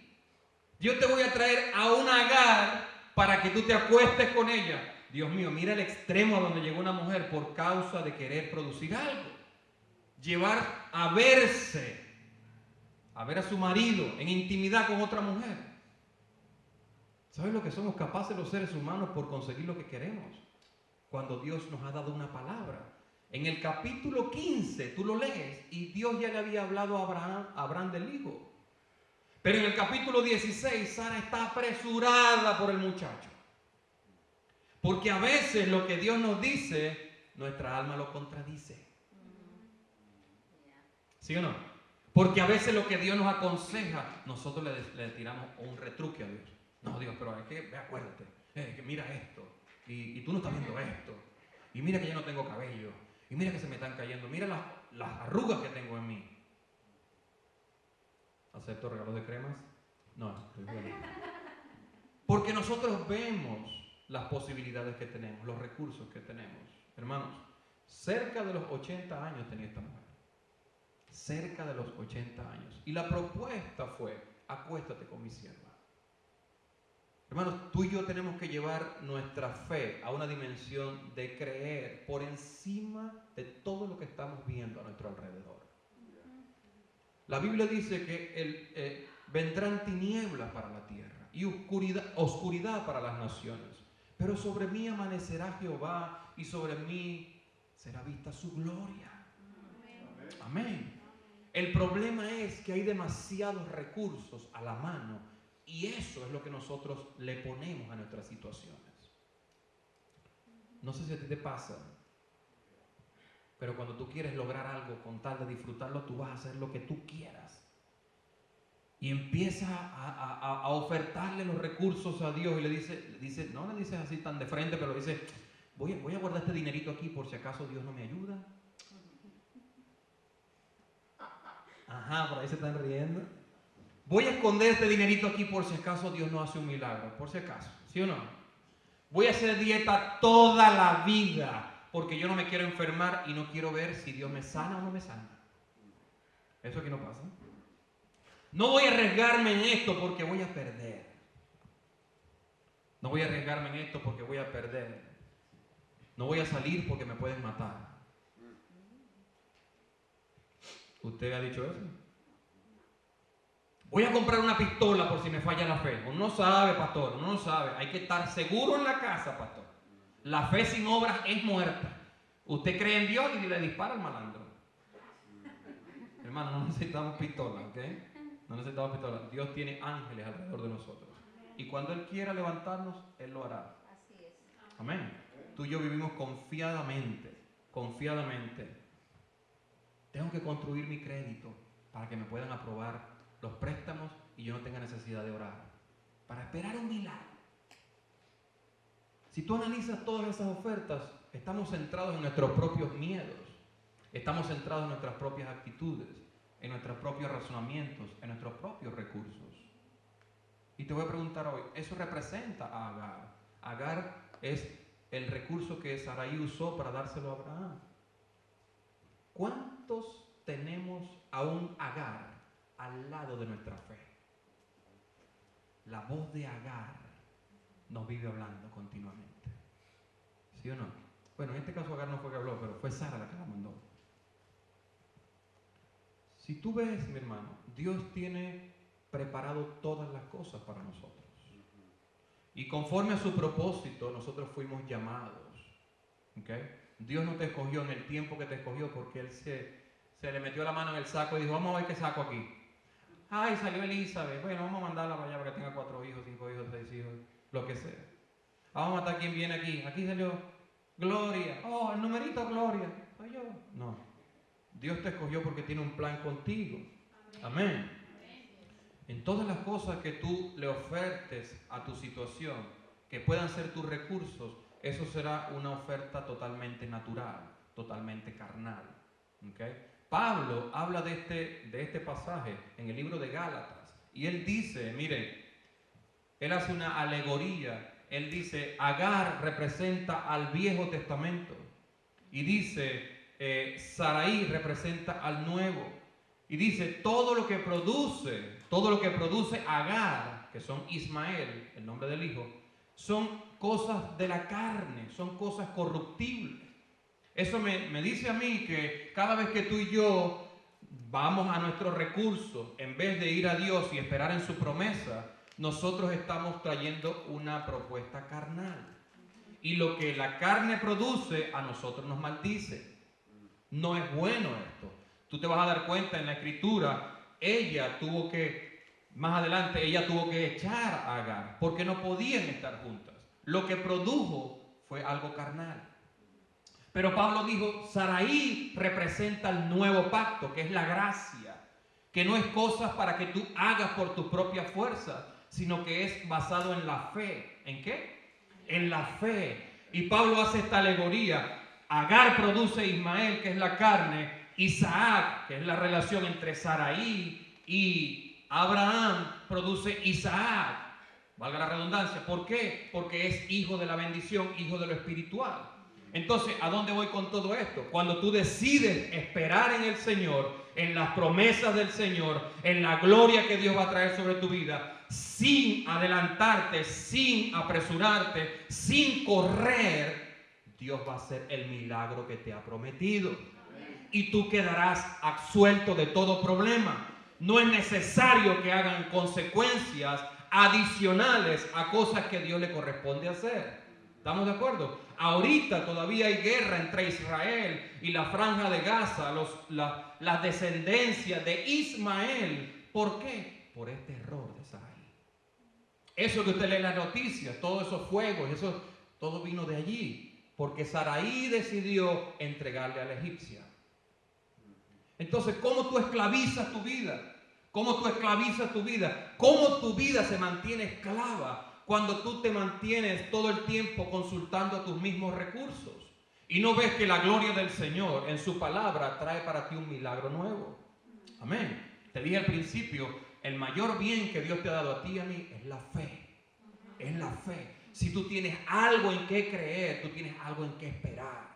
Yo te voy a traer a un Agar para que tú te acuestes con ella. Dios mío, mira el extremo a donde llegó una mujer por causa de querer producir algo. Llevar a verse, a ver a su marido en intimidad con otra mujer. ¿Sabes lo que somos capaces los seres humanos por conseguir lo que queremos? Cuando Dios nos ha dado una palabra. En el capítulo 15, tú lo lees, y Dios ya le había hablado a Abraham del hijo. Pero en el capítulo 16, Sara está apresurada por el muchacho. Porque a veces lo que Dios nos dice, nuestra alma lo contradice. ¿Sí o no? Porque a veces lo que Dios nos aconseja, nosotros le tiramos un retruque a Dios. No, Dios, pero es que, acuérdate, que mira esto, y tú no estás viendo esto, y mira que yo no tengo cabello, y mira que se me están cayendo, mira las arrugas que tengo en mí. ¿Acepto regalos de cremas? No, bueno. Porque nosotros vemos las posibilidades que tenemos, los recursos que tenemos. Hermanos, cerca de los 80 años tenía esta mujer. Cerca de los 80 años. Y la propuesta fue, acuéstate con mi sierva. Hermanos, tú y yo tenemos que llevar nuestra fe a una dimensión de creer por encima de todo lo que estamos viendo a nuestro alrededor. La Biblia dice que vendrán tinieblas para la tierra y oscuridad para las naciones. Pero sobre mí amanecerá Jehová y sobre mí será vista su gloria. Amén. El problema es que hay demasiados recursos a la mano y eso es lo que nosotros le ponemos a nuestras situaciones. No sé si a ti te pasa, pero cuando tú quieres lograr algo con tal de disfrutarlo, tú vas a hacer lo que tú quieras. Y empieza a ofertarle los recursos a Dios y le dice, no le dices así tan de frente, pero le dice, voy a guardar este dinerito aquí por si acaso Dios no me ayuda. Ajá, por ahí se están riendo. Voy a esconder este dinerito aquí por si acaso Dios no hace un milagro, por si acaso, ¿sí o no? Voy a hacer dieta toda la vida porque yo no me quiero enfermar y no quiero ver si Dios me sana o no me sana. Eso aquí no pasa. No voy a arriesgarme en esto porque voy a perder. No voy a arriesgarme en esto porque voy a perder. No voy a salir porque me pueden matar. ¿Usted ha dicho eso? Voy a comprar una pistola por si me falla la fe. Uno no sabe, pastor, uno no sabe. Hay que estar seguro en la casa, pastor. La fe sin obras es muerta. Usted cree en Dios y le dispara al malandro. Hermano, no necesitamos pistola, ¿ok? No necesitamos pistola. Dios tiene ángeles alrededor de nosotros. Y cuando Él quiera levantarnos, Él lo hará.
Así es.
Amén. Tú y yo vivimos confiadamente. Tengo que construir mi crédito para que me puedan aprobar los préstamos y yo no tenga necesidad de orar. Para esperar un milagro. Si tú analizas todas esas ofertas, estamos centrados en nuestros propios miedos. Estamos centrados en nuestras propias actitudes, en nuestros propios razonamientos, en nuestros propios recursos. Y te voy a preguntar hoy, ¿eso representa a Agar? Agar es el recurso que Saraí usó para dárselo a Abraham. ¿Cuántos tenemos a un Agar al lado de nuestra fe? La voz de Agar nos vive hablando continuamente. ¿Sí o no? Bueno, en este caso Agar no fue que habló, pero fue Sara la que la mandó. Si tú ves, mi hermano, Dios tiene preparado todas las cosas para nosotros. Y conforme a su propósito, nosotros fuimos llamados. ¿Okay? Dios no te escogió en el tiempo que te escogió porque Él se le metió la mano en el saco y dijo, vamos a ver qué saco aquí. Ay, salió Elizabeth. Bueno, vamos a mandarla para allá para que tenga 4 hijos, 5 hijos, 6 hijos, lo que sea. Vamos a matar quien viene aquí. Aquí salió Gloria. Oh, el numerito Gloria. Soy yo. No. Dios te escogió porque tiene un plan contigo. Amén. En todas las cosas que tú le ofertes a tu situación, que puedan ser tus recursos, eso será una oferta totalmente natural, totalmente carnal. ¿Okay? Pablo habla de este pasaje en el libro de Gálatas y él dice, mire, él hace una alegoría, él dice, Agar representa al Viejo Testamento y dice, Sarai representa al Nuevo y dice, todo lo que produce Agar, que son Ismael, el nombre del hijo, son cosas de la carne, son cosas corruptibles. Eso me dice a mí que cada vez que tú y yo vamos a nuestros recursos, en vez de ir a Dios y esperar en su promesa, nosotros estamos trayendo una propuesta carnal. Y lo que la carne produce, a nosotros nos maldice. No es bueno esto. Tú te vas a dar cuenta en la Escritura, más adelante, ella tuvo que echar a Agar, porque no podían estar juntas. Lo que produjo fue algo carnal. Pero Pablo dijo, Sarai representa el nuevo pacto, que es la gracia, que no es cosas para que tú hagas por tus propias fuerzas, sino que es basado en la fe. ¿En qué? En la fe. Y Pablo hace esta alegoría. Agar produce Ismael, que es la carne, Isaac, que es la relación entre Sarai y Abraham, produce Isaac. Valga la redundancia. ¿Por qué? Porque es hijo de la bendición, hijo de lo espiritual. Entonces, ¿a dónde voy con todo esto? Cuando tú decides esperar en el Señor, en las promesas del Señor, en la gloria que Dios va a traer sobre tu vida, sin adelantarte, sin apresurarte, sin correr, Dios va a hacer el milagro que te ha prometido. Y tú quedarás absuelto de todo problema. No es necesario que hagan consecuencias adicionales a cosas que Dios le corresponde hacer. ¿Estamos de acuerdo? Ahorita todavía hay guerra entre Israel y la franja de Gaza, las descendencias de Ismael. ¿Por qué? Por este error de Sarai. Eso que usted lee en las noticias, todos esos fuegos, todo vino de allí, porque Sarai decidió entregarle a la egipcia. Entonces, ¿cómo tú esclavizas tu vida? ¿Cómo tú esclavizas tu vida? ¿Cómo tu vida se mantiene esclava? Cuando tú te mantienes todo el tiempo consultando tus mismos recursos y no ves que la gloria del Señor en su palabra trae para ti un milagro nuevo. Amén. Te dije al principio, el mayor bien que Dios te ha dado a ti y a mí es la fe. Es la fe. Si tú tienes algo en qué creer, tú tienes algo en qué esperar.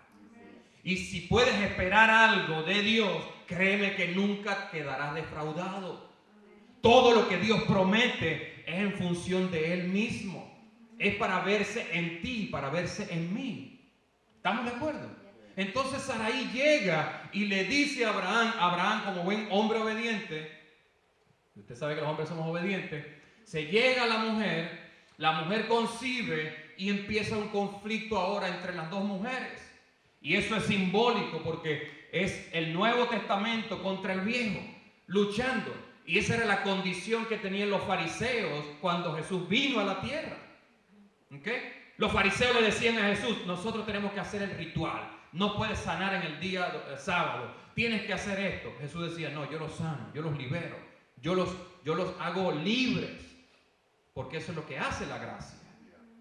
Y si puedes esperar algo de Dios, créeme que nunca quedarás defraudado. Todo lo que Dios promete es en función de Él mismo. Es para verse en ti, para verse en mí. ¿Estamos de acuerdo? Entonces Sarai llega y le dice a Abraham como buen hombre obediente, usted sabe que los hombres somos obedientes, se llega a la mujer concibe y empieza un conflicto ahora entre las dos mujeres. Y eso es simbólico porque es el Nuevo Testamento contra el Viejo, luchando. Y esa era la condición que tenían los fariseos cuando Jesús vino a la tierra. ¿Okay? Los fariseos le decían a Jesús, nosotros tenemos que hacer el ritual. No puedes sanar en el día sábado. Tienes que hacer esto. Jesús decía, no, yo los sano, yo los libero. Yo los hago libres. Porque eso es lo que hace la gracia.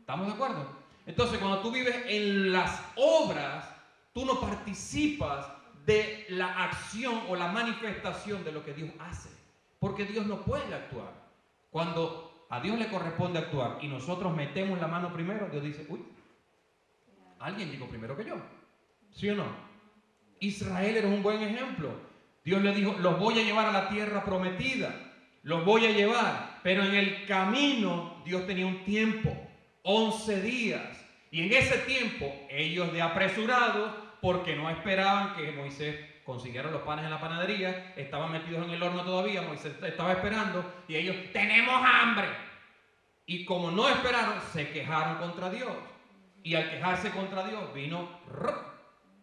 ¿Estamos de acuerdo? Entonces, cuando tú vives en las obras, tú no participas de la acción o la manifestación de lo que Dios hace. Porque Dios no puede actuar. Cuando a Dios le corresponde actuar y nosotros metemos la mano primero, Dios dice, uy, alguien llegó primero que yo. ¿Sí o no? Israel era un buen ejemplo. Dios le dijo, los voy a llevar a la tierra prometida, los voy a llevar, pero en el camino Dios tenía un tiempo, 11 días, y en ese tiempo ellos de apresurados, porque no esperaban que Moisés consiguiera los panes en la panadería, estaban metidos en el horno todavía, Moisés estaba esperando, y ellos, tenemos hambre, y como no esperaron, se quejaron contra Dios, y al quejarse contra Dios,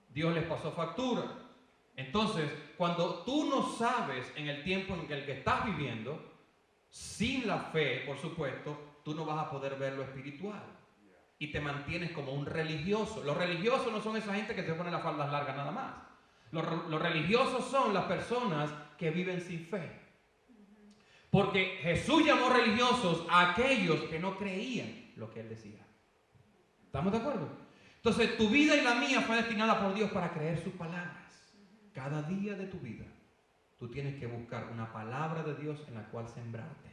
Dios les pasó factura. Entonces, cuando tú no sabes en el tiempo en el que estás viviendo, sin la fe, por supuesto, tú no vas a poder ver lo espiritual. Y te mantienes como un religioso. Los religiosos no son esa gente que se pone las faldas largas nada más. Los religiosos son las personas que viven sin fe. Porque Jesús llamó religiosos a aquellos que no creían lo que Él decía. ¿Estamos de acuerdo? Entonces, tu vida y la mía fue destinada por Dios para creer sus palabras. Cada día de tu vida, tú tienes que buscar una palabra de Dios en la cual sembrarte.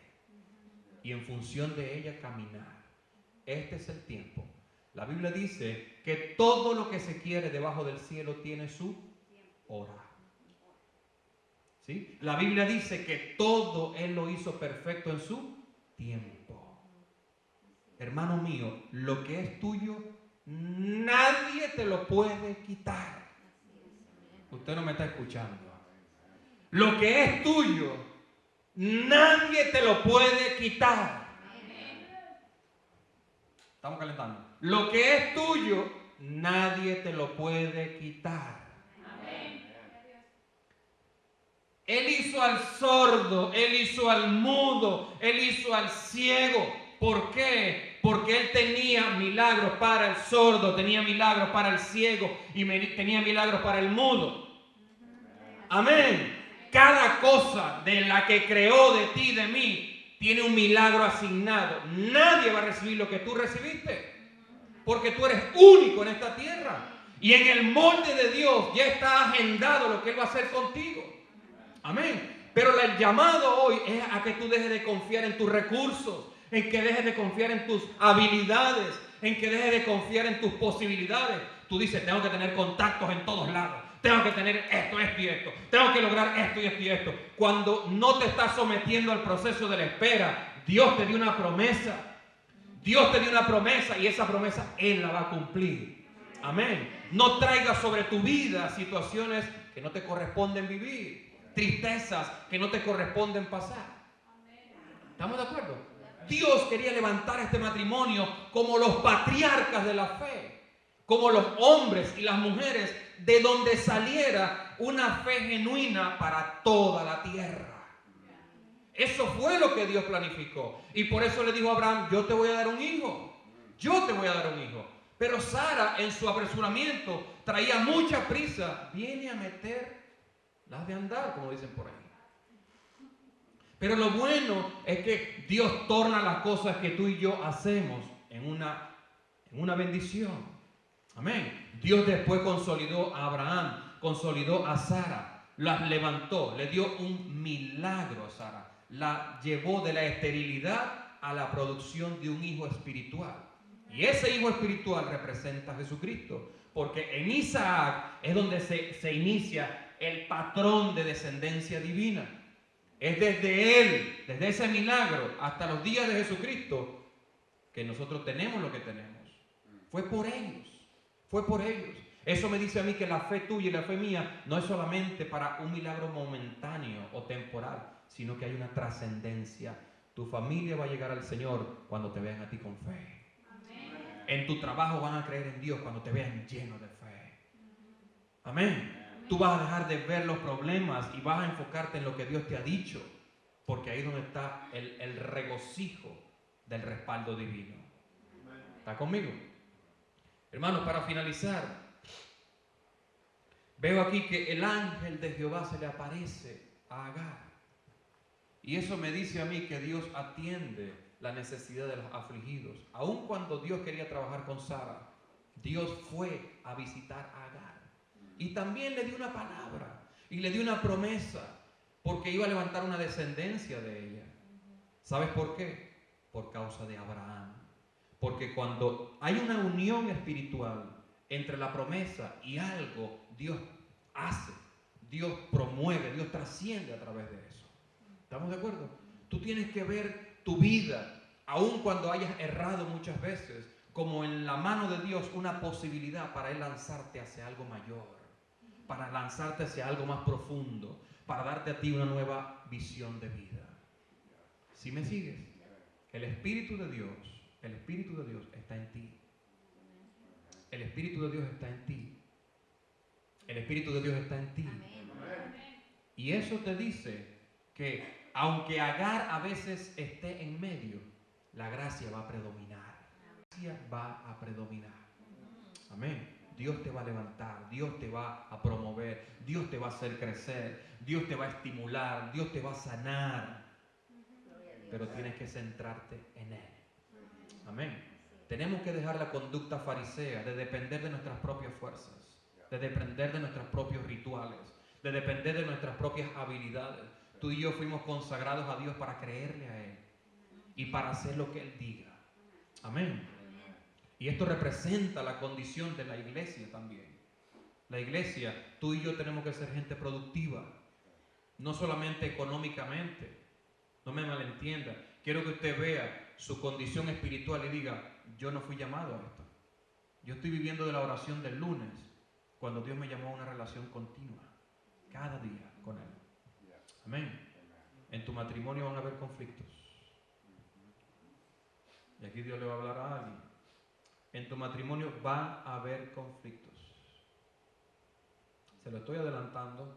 Y en función de ella caminar. Este es el tiempo. La Biblia dice que todo lo que se quiere debajo del cielo tiene su hora. ¿Sí? La Biblia dice que todo Él lo hizo perfecto en su tiempo. Hermano mío, lo que es tuyo, nadie te lo puede quitar. Usted no me está escuchando. Lo que es tuyo, nadie te lo puede quitar. Estamos calentando. Lo que es tuyo, nadie te lo puede quitar. Él hizo al sordo, Él hizo al mudo, Él hizo al ciego. ¿Por qué? Porque Él tenía milagros para el sordo, tenía milagros para el ciego y tenía milagros para el mudo. Amén. Cada cosa de la que creó de ti, de mí, tiene un milagro asignado. Nadie va a recibir lo que tú recibiste, porque tú eres único en esta tierra. Y en el molde de Dios ya está agendado lo que Él va a hacer contigo. Amén. Pero el llamado hoy es a que tú dejes de confiar en tus recursos, en que dejes de confiar en tus habilidades, en que dejes de confiar en tus posibilidades. Tú dices, tengo que tener contactos en todos lados. Tengo que tener esto, esto y esto. Tengo que lograr esto y esto y esto. Cuando no te estás sometiendo al proceso de la espera, Dios te dio una promesa. Dios te dio una promesa y esa promesa Él la va a cumplir. Amén. No traigas sobre tu vida situaciones que no te corresponden vivir. Tristezas que no te corresponden pasar. ¿Estamos de acuerdo? Dios quería levantar este matrimonio como los patriarcas de la fe. Como los hombres y las mujeres de donde saliera una fe genuina para toda la tierra. Eso fue lo que Dios planificó. Y por eso le dijo a Abraham, yo te voy a dar un hijo. Yo te voy a dar un hijo. Pero Sara, en su apresuramiento, traía mucha prisa. Viene a meter las de andar, como dicen por ahí. Pero lo bueno es que Dios torna las cosas que tú y yo hacemos en una bendición. Amén. Dios después consolidó a Abraham, consolidó a Sara, las levantó, le dio un milagro a Sara. La llevó de la esterilidad a la producción de un hijo espiritual. Y ese hijo espiritual representa a Jesucristo. Porque en Isaac es donde se inicia el patrón de descendencia divina. Es desde él, desde ese milagro, hasta los días de Jesucristo, que nosotros tenemos lo que tenemos. Fue por ellos. Fue por ellos. Eso me dice a mí que la fe tuya y la fe mía no es solamente para un milagro momentáneo o temporal, sino que hay una trascendencia. Tu familia va a llegar al Señor cuando te vean a ti con fe. Amén. En tu trabajo van a creer en Dios cuando te vean lleno de fe. Amén. Tú vas a dejar de ver los problemas y vas a enfocarte en lo que Dios te ha dicho, porque ahí es donde está el regocijo del respaldo divino. ¿Está conmigo? Hermanos, para finalizar, veo aquí que el ángel de Jehová se le aparece a Agar. Y eso me dice a mí que Dios atiende la necesidad de los afligidos. Aun cuando Dios quería trabajar con Sara, Dios fue a visitar a Agar. Y también le dio una palabra y le dio una promesa, porque iba a levantar una descendencia de ella. ¿Sabes por qué? Por causa de Abraham. Porque cuando hay una unión espiritual entre la promesa y algo, Dios hace, Dios promueve, Dios trasciende a través de eso. ¿Estamos de acuerdo? Tú tienes que ver tu vida, aun cuando hayas errado muchas veces, como en la mano de Dios una posibilidad para Él lanzarte hacia algo mayor, para lanzarte hacia algo más profundo, para darte a ti una nueva visión de vida. ¿Sí me sigues? El Espíritu de Dios está en ti. El Espíritu de Dios está en ti. El Espíritu de Dios está en ti. Y eso te dice que aunque Agar a veces esté en medio, la gracia va a predominar. La gracia va a predominar. Amén. Dios te va a levantar, Dios te va a promover, Dios te va a hacer crecer, Dios te va a estimular, Dios te va a sanar. Pero tienes que centrarte en Él. Amén. Tenemos que dejar la conducta farisea de depender de nuestras propias fuerzas, de depender de nuestros propios rituales, de depender de nuestras propias habilidades. Tú y yo fuimos consagrados a Dios para creerle a Él y para hacer lo que Él diga. Amén. Y esto representa la condición de la iglesia también. La iglesia, tú y yo tenemos que ser gente productiva, no solamente económicamente. No me malentienda. Quiero que usted vea su condición espiritual y diga, yo no fui llamado a esto. Yo estoy viviendo de la oración del lunes, cuando Dios me llamó a una relación continua, cada día con Él. Amén. En tu matrimonio van a haber conflictos. Y aquí Dios le va a hablar a alguien. En tu matrimonio van a haber conflictos. Se lo estoy adelantando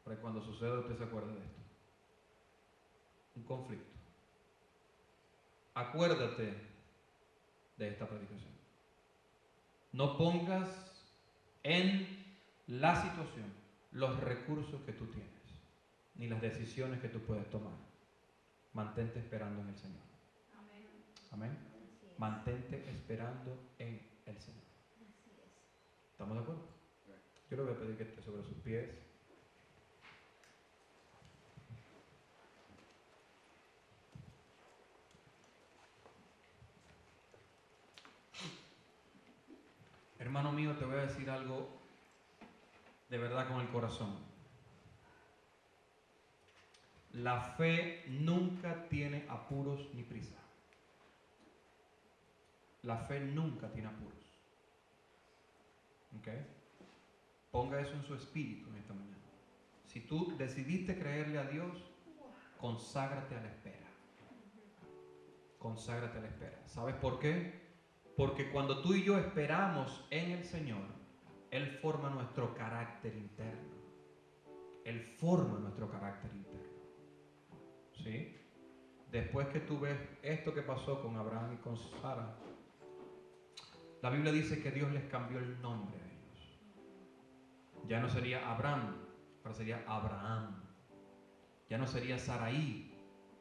para que cuando suceda usted se acuerde de esto. Un conflicto. Acuérdate de esta predicación. No pongas en la situación los recursos que tú tienes, ni las decisiones que tú puedes tomar. Mantente esperando en el Señor. Amén. Amén. Mantente esperando en el Señor. ¿Estamos de acuerdo? Yo le voy a pedir que esté sobre sus pies. Hermano mío, te voy a decir algo de verdad con el corazón. La fe nunca tiene apuros ni prisa. La fe nunca tiene apuros. ¿Ok? Ponga eso en su espíritu en esta mañana. Si tú decidiste creerle a Dios, conságrate a la espera. Conságrate a la espera. ¿Sabes por qué? Porque cuando tú y yo esperamos en el Señor, Él forma nuestro carácter interno. Él forma nuestro carácter interno. ¿Sí? Después que tú ves esto que pasó con Abraham y con Sara, la Biblia dice que Dios les cambió el nombre a ellos. Ya no sería Abraham, ahora sería Abraham. Ya no sería Saraí,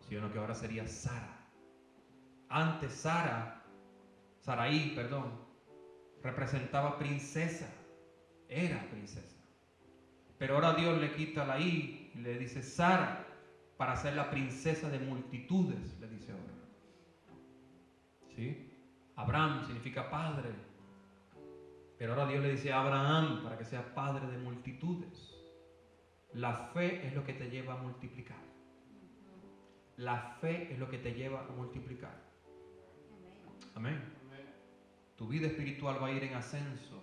sino que ahora sería Sara. Antes Saraí, representaba princesa, era princesa. Pero ahora Dios le quita la I y le dice Sara, para ser la princesa de multitudes, le dice ahora. ¿Sí? Abraham significa padre, pero ahora Dios le dice a Abraham para que sea padre de multitudes. La fe es lo que te lleva a multiplicar. La fe es lo que te lleva a multiplicar. Amén. Tu vida espiritual va a ir en ascenso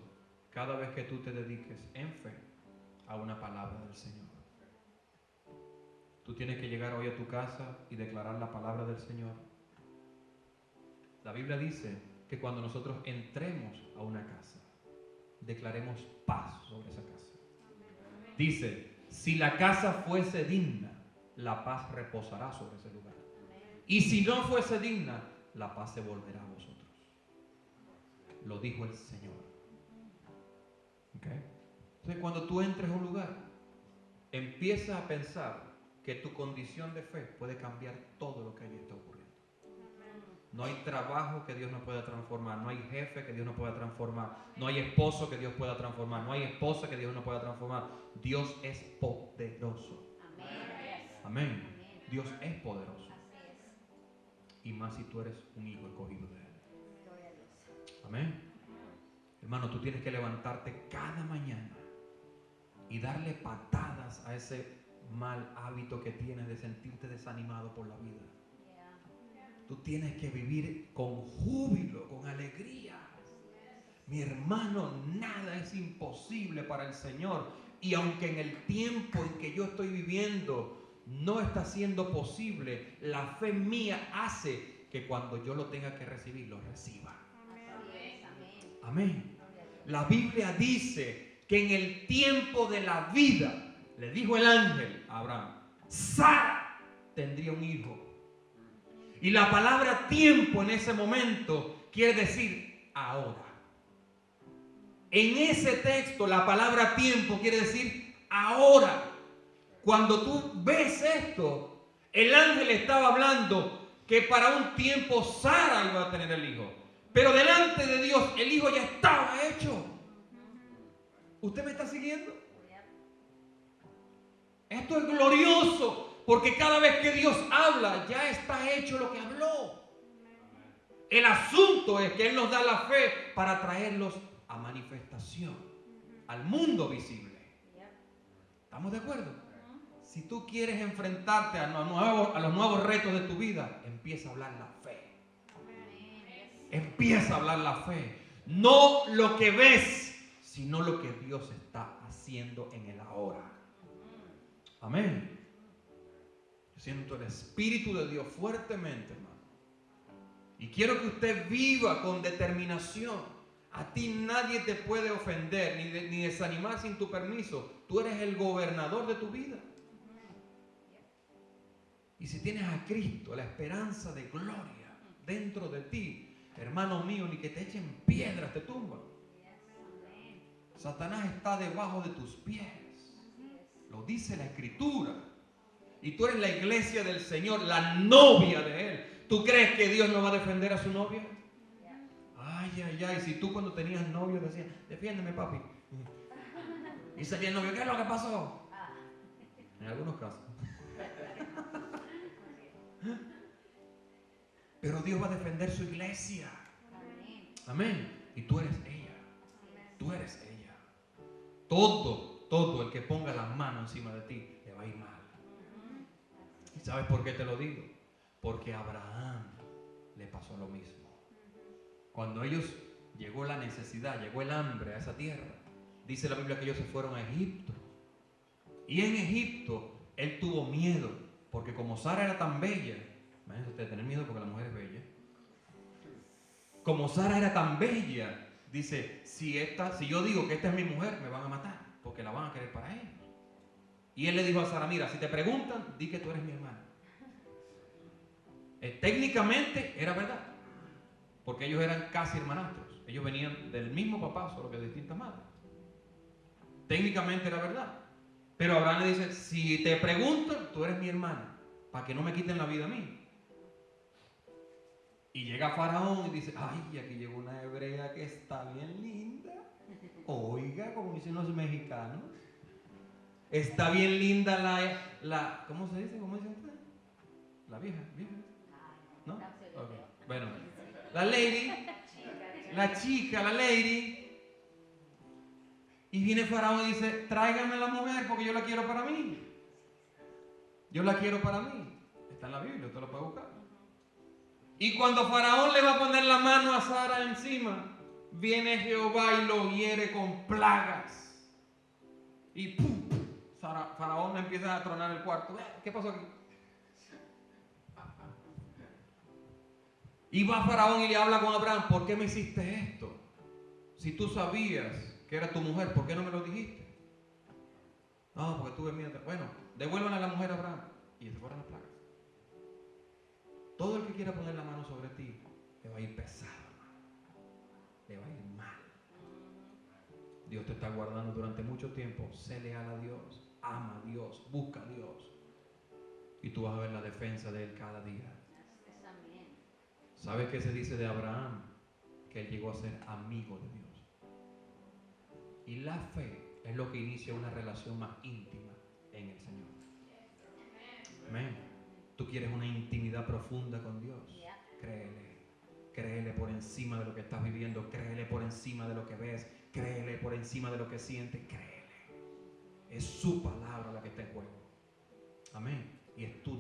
cada vez que tú te dediques en fe a una palabra del Señor. Tú tienes que llegar hoy a tu casa y declarar la palabra del Señor. La Biblia dice que cuando nosotros entremos a una casa, declaremos paz sobre esa casa. Dice, si la casa fuese digna, la paz reposará sobre ese lugar. Y si no fuese digna, la paz se volverá a vosotros. Lo dijo el Señor. ¿Okay? Entonces, cuando tú entres a un lugar, empieza a pensar que tu condición de fe puede cambiar todo lo que allí está ocurriendo. No hay trabajo que Dios no pueda transformar, no hay jefe que Dios no pueda transformar, no hay esposo que Dios pueda transformar, no hay esposa que Dios no pueda transformar. Dios es poderoso. Amén. Dios es poderoso. Y más si tú eres un hijo escogido de Él. Amén. Hermano, tú tienes que levantarte cada mañana y darle patadas a ese mal hábito que tienes de sentirte desanimado por la vida. Tú tienes que vivir con júbilo, con alegría. Mi hermano, nada es imposible para el Señor. Y aunque en el tiempo en que yo estoy viviendo no está siendo posible, la fe mía hace que cuando yo lo tenga que recibir, lo reciba. Amén. La Biblia dice que en el tiempo de la vida, le dijo el ángel a Abraham, Sara tendría un hijo. Y la palabra tiempo en ese momento quiere decir ahora. En ese texto la palabra tiempo quiere decir ahora. Cuando tú ves esto, el ángel estaba hablando que para un tiempo Sara iba a tener el hijo. Pero delante de Dios el hijo ya estaba hecho. ¿Usted me está siguiendo? Esto es glorioso, porque cada vez que Dios habla, ya está hecho lo que habló. El asunto es que Él nos da la fe para traerlos a manifestación, al mundo visible. ¿Estamos de acuerdo? Si tú quieres enfrentarte a los nuevos retos de tu vida, empieza a hablar la fe. Empieza a hablar la fe. No lo que ves, sino lo que Dios está haciendo en el ahora. Amén. Siento el Espíritu de Dios fuertemente, hermano. Y quiero que usted viva con determinación. A ti nadie te puede ofender ni desanimar sin tu permiso. Tú eres el gobernador de tu vida. Y si tienes a Cristo, la esperanza de gloria dentro de ti, hermano mío, ni que te echen piedras te tumban. Satanás está debajo de tus pies. Lo dice la Escritura. Y tú eres la iglesia del Señor, la novia de Él. ¿Tú crees que Dios no va a defender a su novia? Ay, ay, ay. Si tú cuando tenías novio decías, defiéndeme, papi. Y salía el novio, ¿qué es lo que pasó? En algunos casos. Pero Dios va a defender su iglesia. Amén. Y tú eres ella. Tú eres ella. Todo el que ponga las manos encima de ti le va a ir mal. ¿Y sabes por qué te lo digo? Porque a Abraham le pasó lo mismo. Cuando llegó la necesidad, llegó el hambre a esa tierra, dice la Biblia que ellos se fueron a Egipto. Y en Egipto él tuvo miedo, porque como Sara era tan bella, imagínense ustedes tener miedo porque la mujer es bella. Como Sara era tan bella, dice, si yo digo que esta es mi mujer, me van a matar, porque la van a querer para ellos. Y él le dijo a Sara, mira, si te preguntan, di que tú eres mi hermana. Técnicamente era verdad, porque ellos eran casi hermanastros. Ellos venían del mismo papá, solo que de distintas madres. Técnicamente era verdad. Pero Abraham le dice, si te preguntan, tú eres mi hermana, para que no me quiten la vida a mí. Y llega Faraón y dice, ay, aquí llegó una hebrea que está bien linda. Oiga, como dicen los mexicanos. Está bien linda la ¿cómo se dice? ¿Cómo dicen ustedes? La vieja. ¿No? Okay. Bueno, la lady, la chica, la lady. Y viene Faraón y dice, tráigame la mujer porque yo la quiero para mí. Yo la quiero para mí. Está en la Biblia, usted lo puede buscar. Y cuando Faraón le va a poner la mano a Sara encima, viene Jehová y lo hiere con plagas. Y ¡pum! Faraón empieza a tronar el cuarto. ¿Qué pasó aquí? Y va Faraón y le habla con Abraham, ¿por qué me hiciste esto? Si tú sabías que era tu mujer, ¿por qué no me lo dijiste? No, porque tuve miedo. Bueno, devuelvan a la mujer a Abraham. Y se fueron las plagas. Todo el que quiera poner la mano sobre ti, le va a ir pesado, hermano. Le va a ir mal. Dios te está guardando durante mucho tiempo. Sé leal a Dios, ama a Dios, busca a Dios. Y tú vas a ver la defensa de Él cada día. ¿Sabes qué se dice de Abraham? Que él llegó a ser amigo de Dios. Y la fe es lo que inicia una relación más íntima en el Señor. Amén. Tú quieres una intimidad profunda con Dios. Créele. Créele por encima de lo que estás viviendo. Créele por encima de lo que ves. Créele por encima de lo que sientes. Créele. Es su palabra la que está en juego. Amén. Y estudia.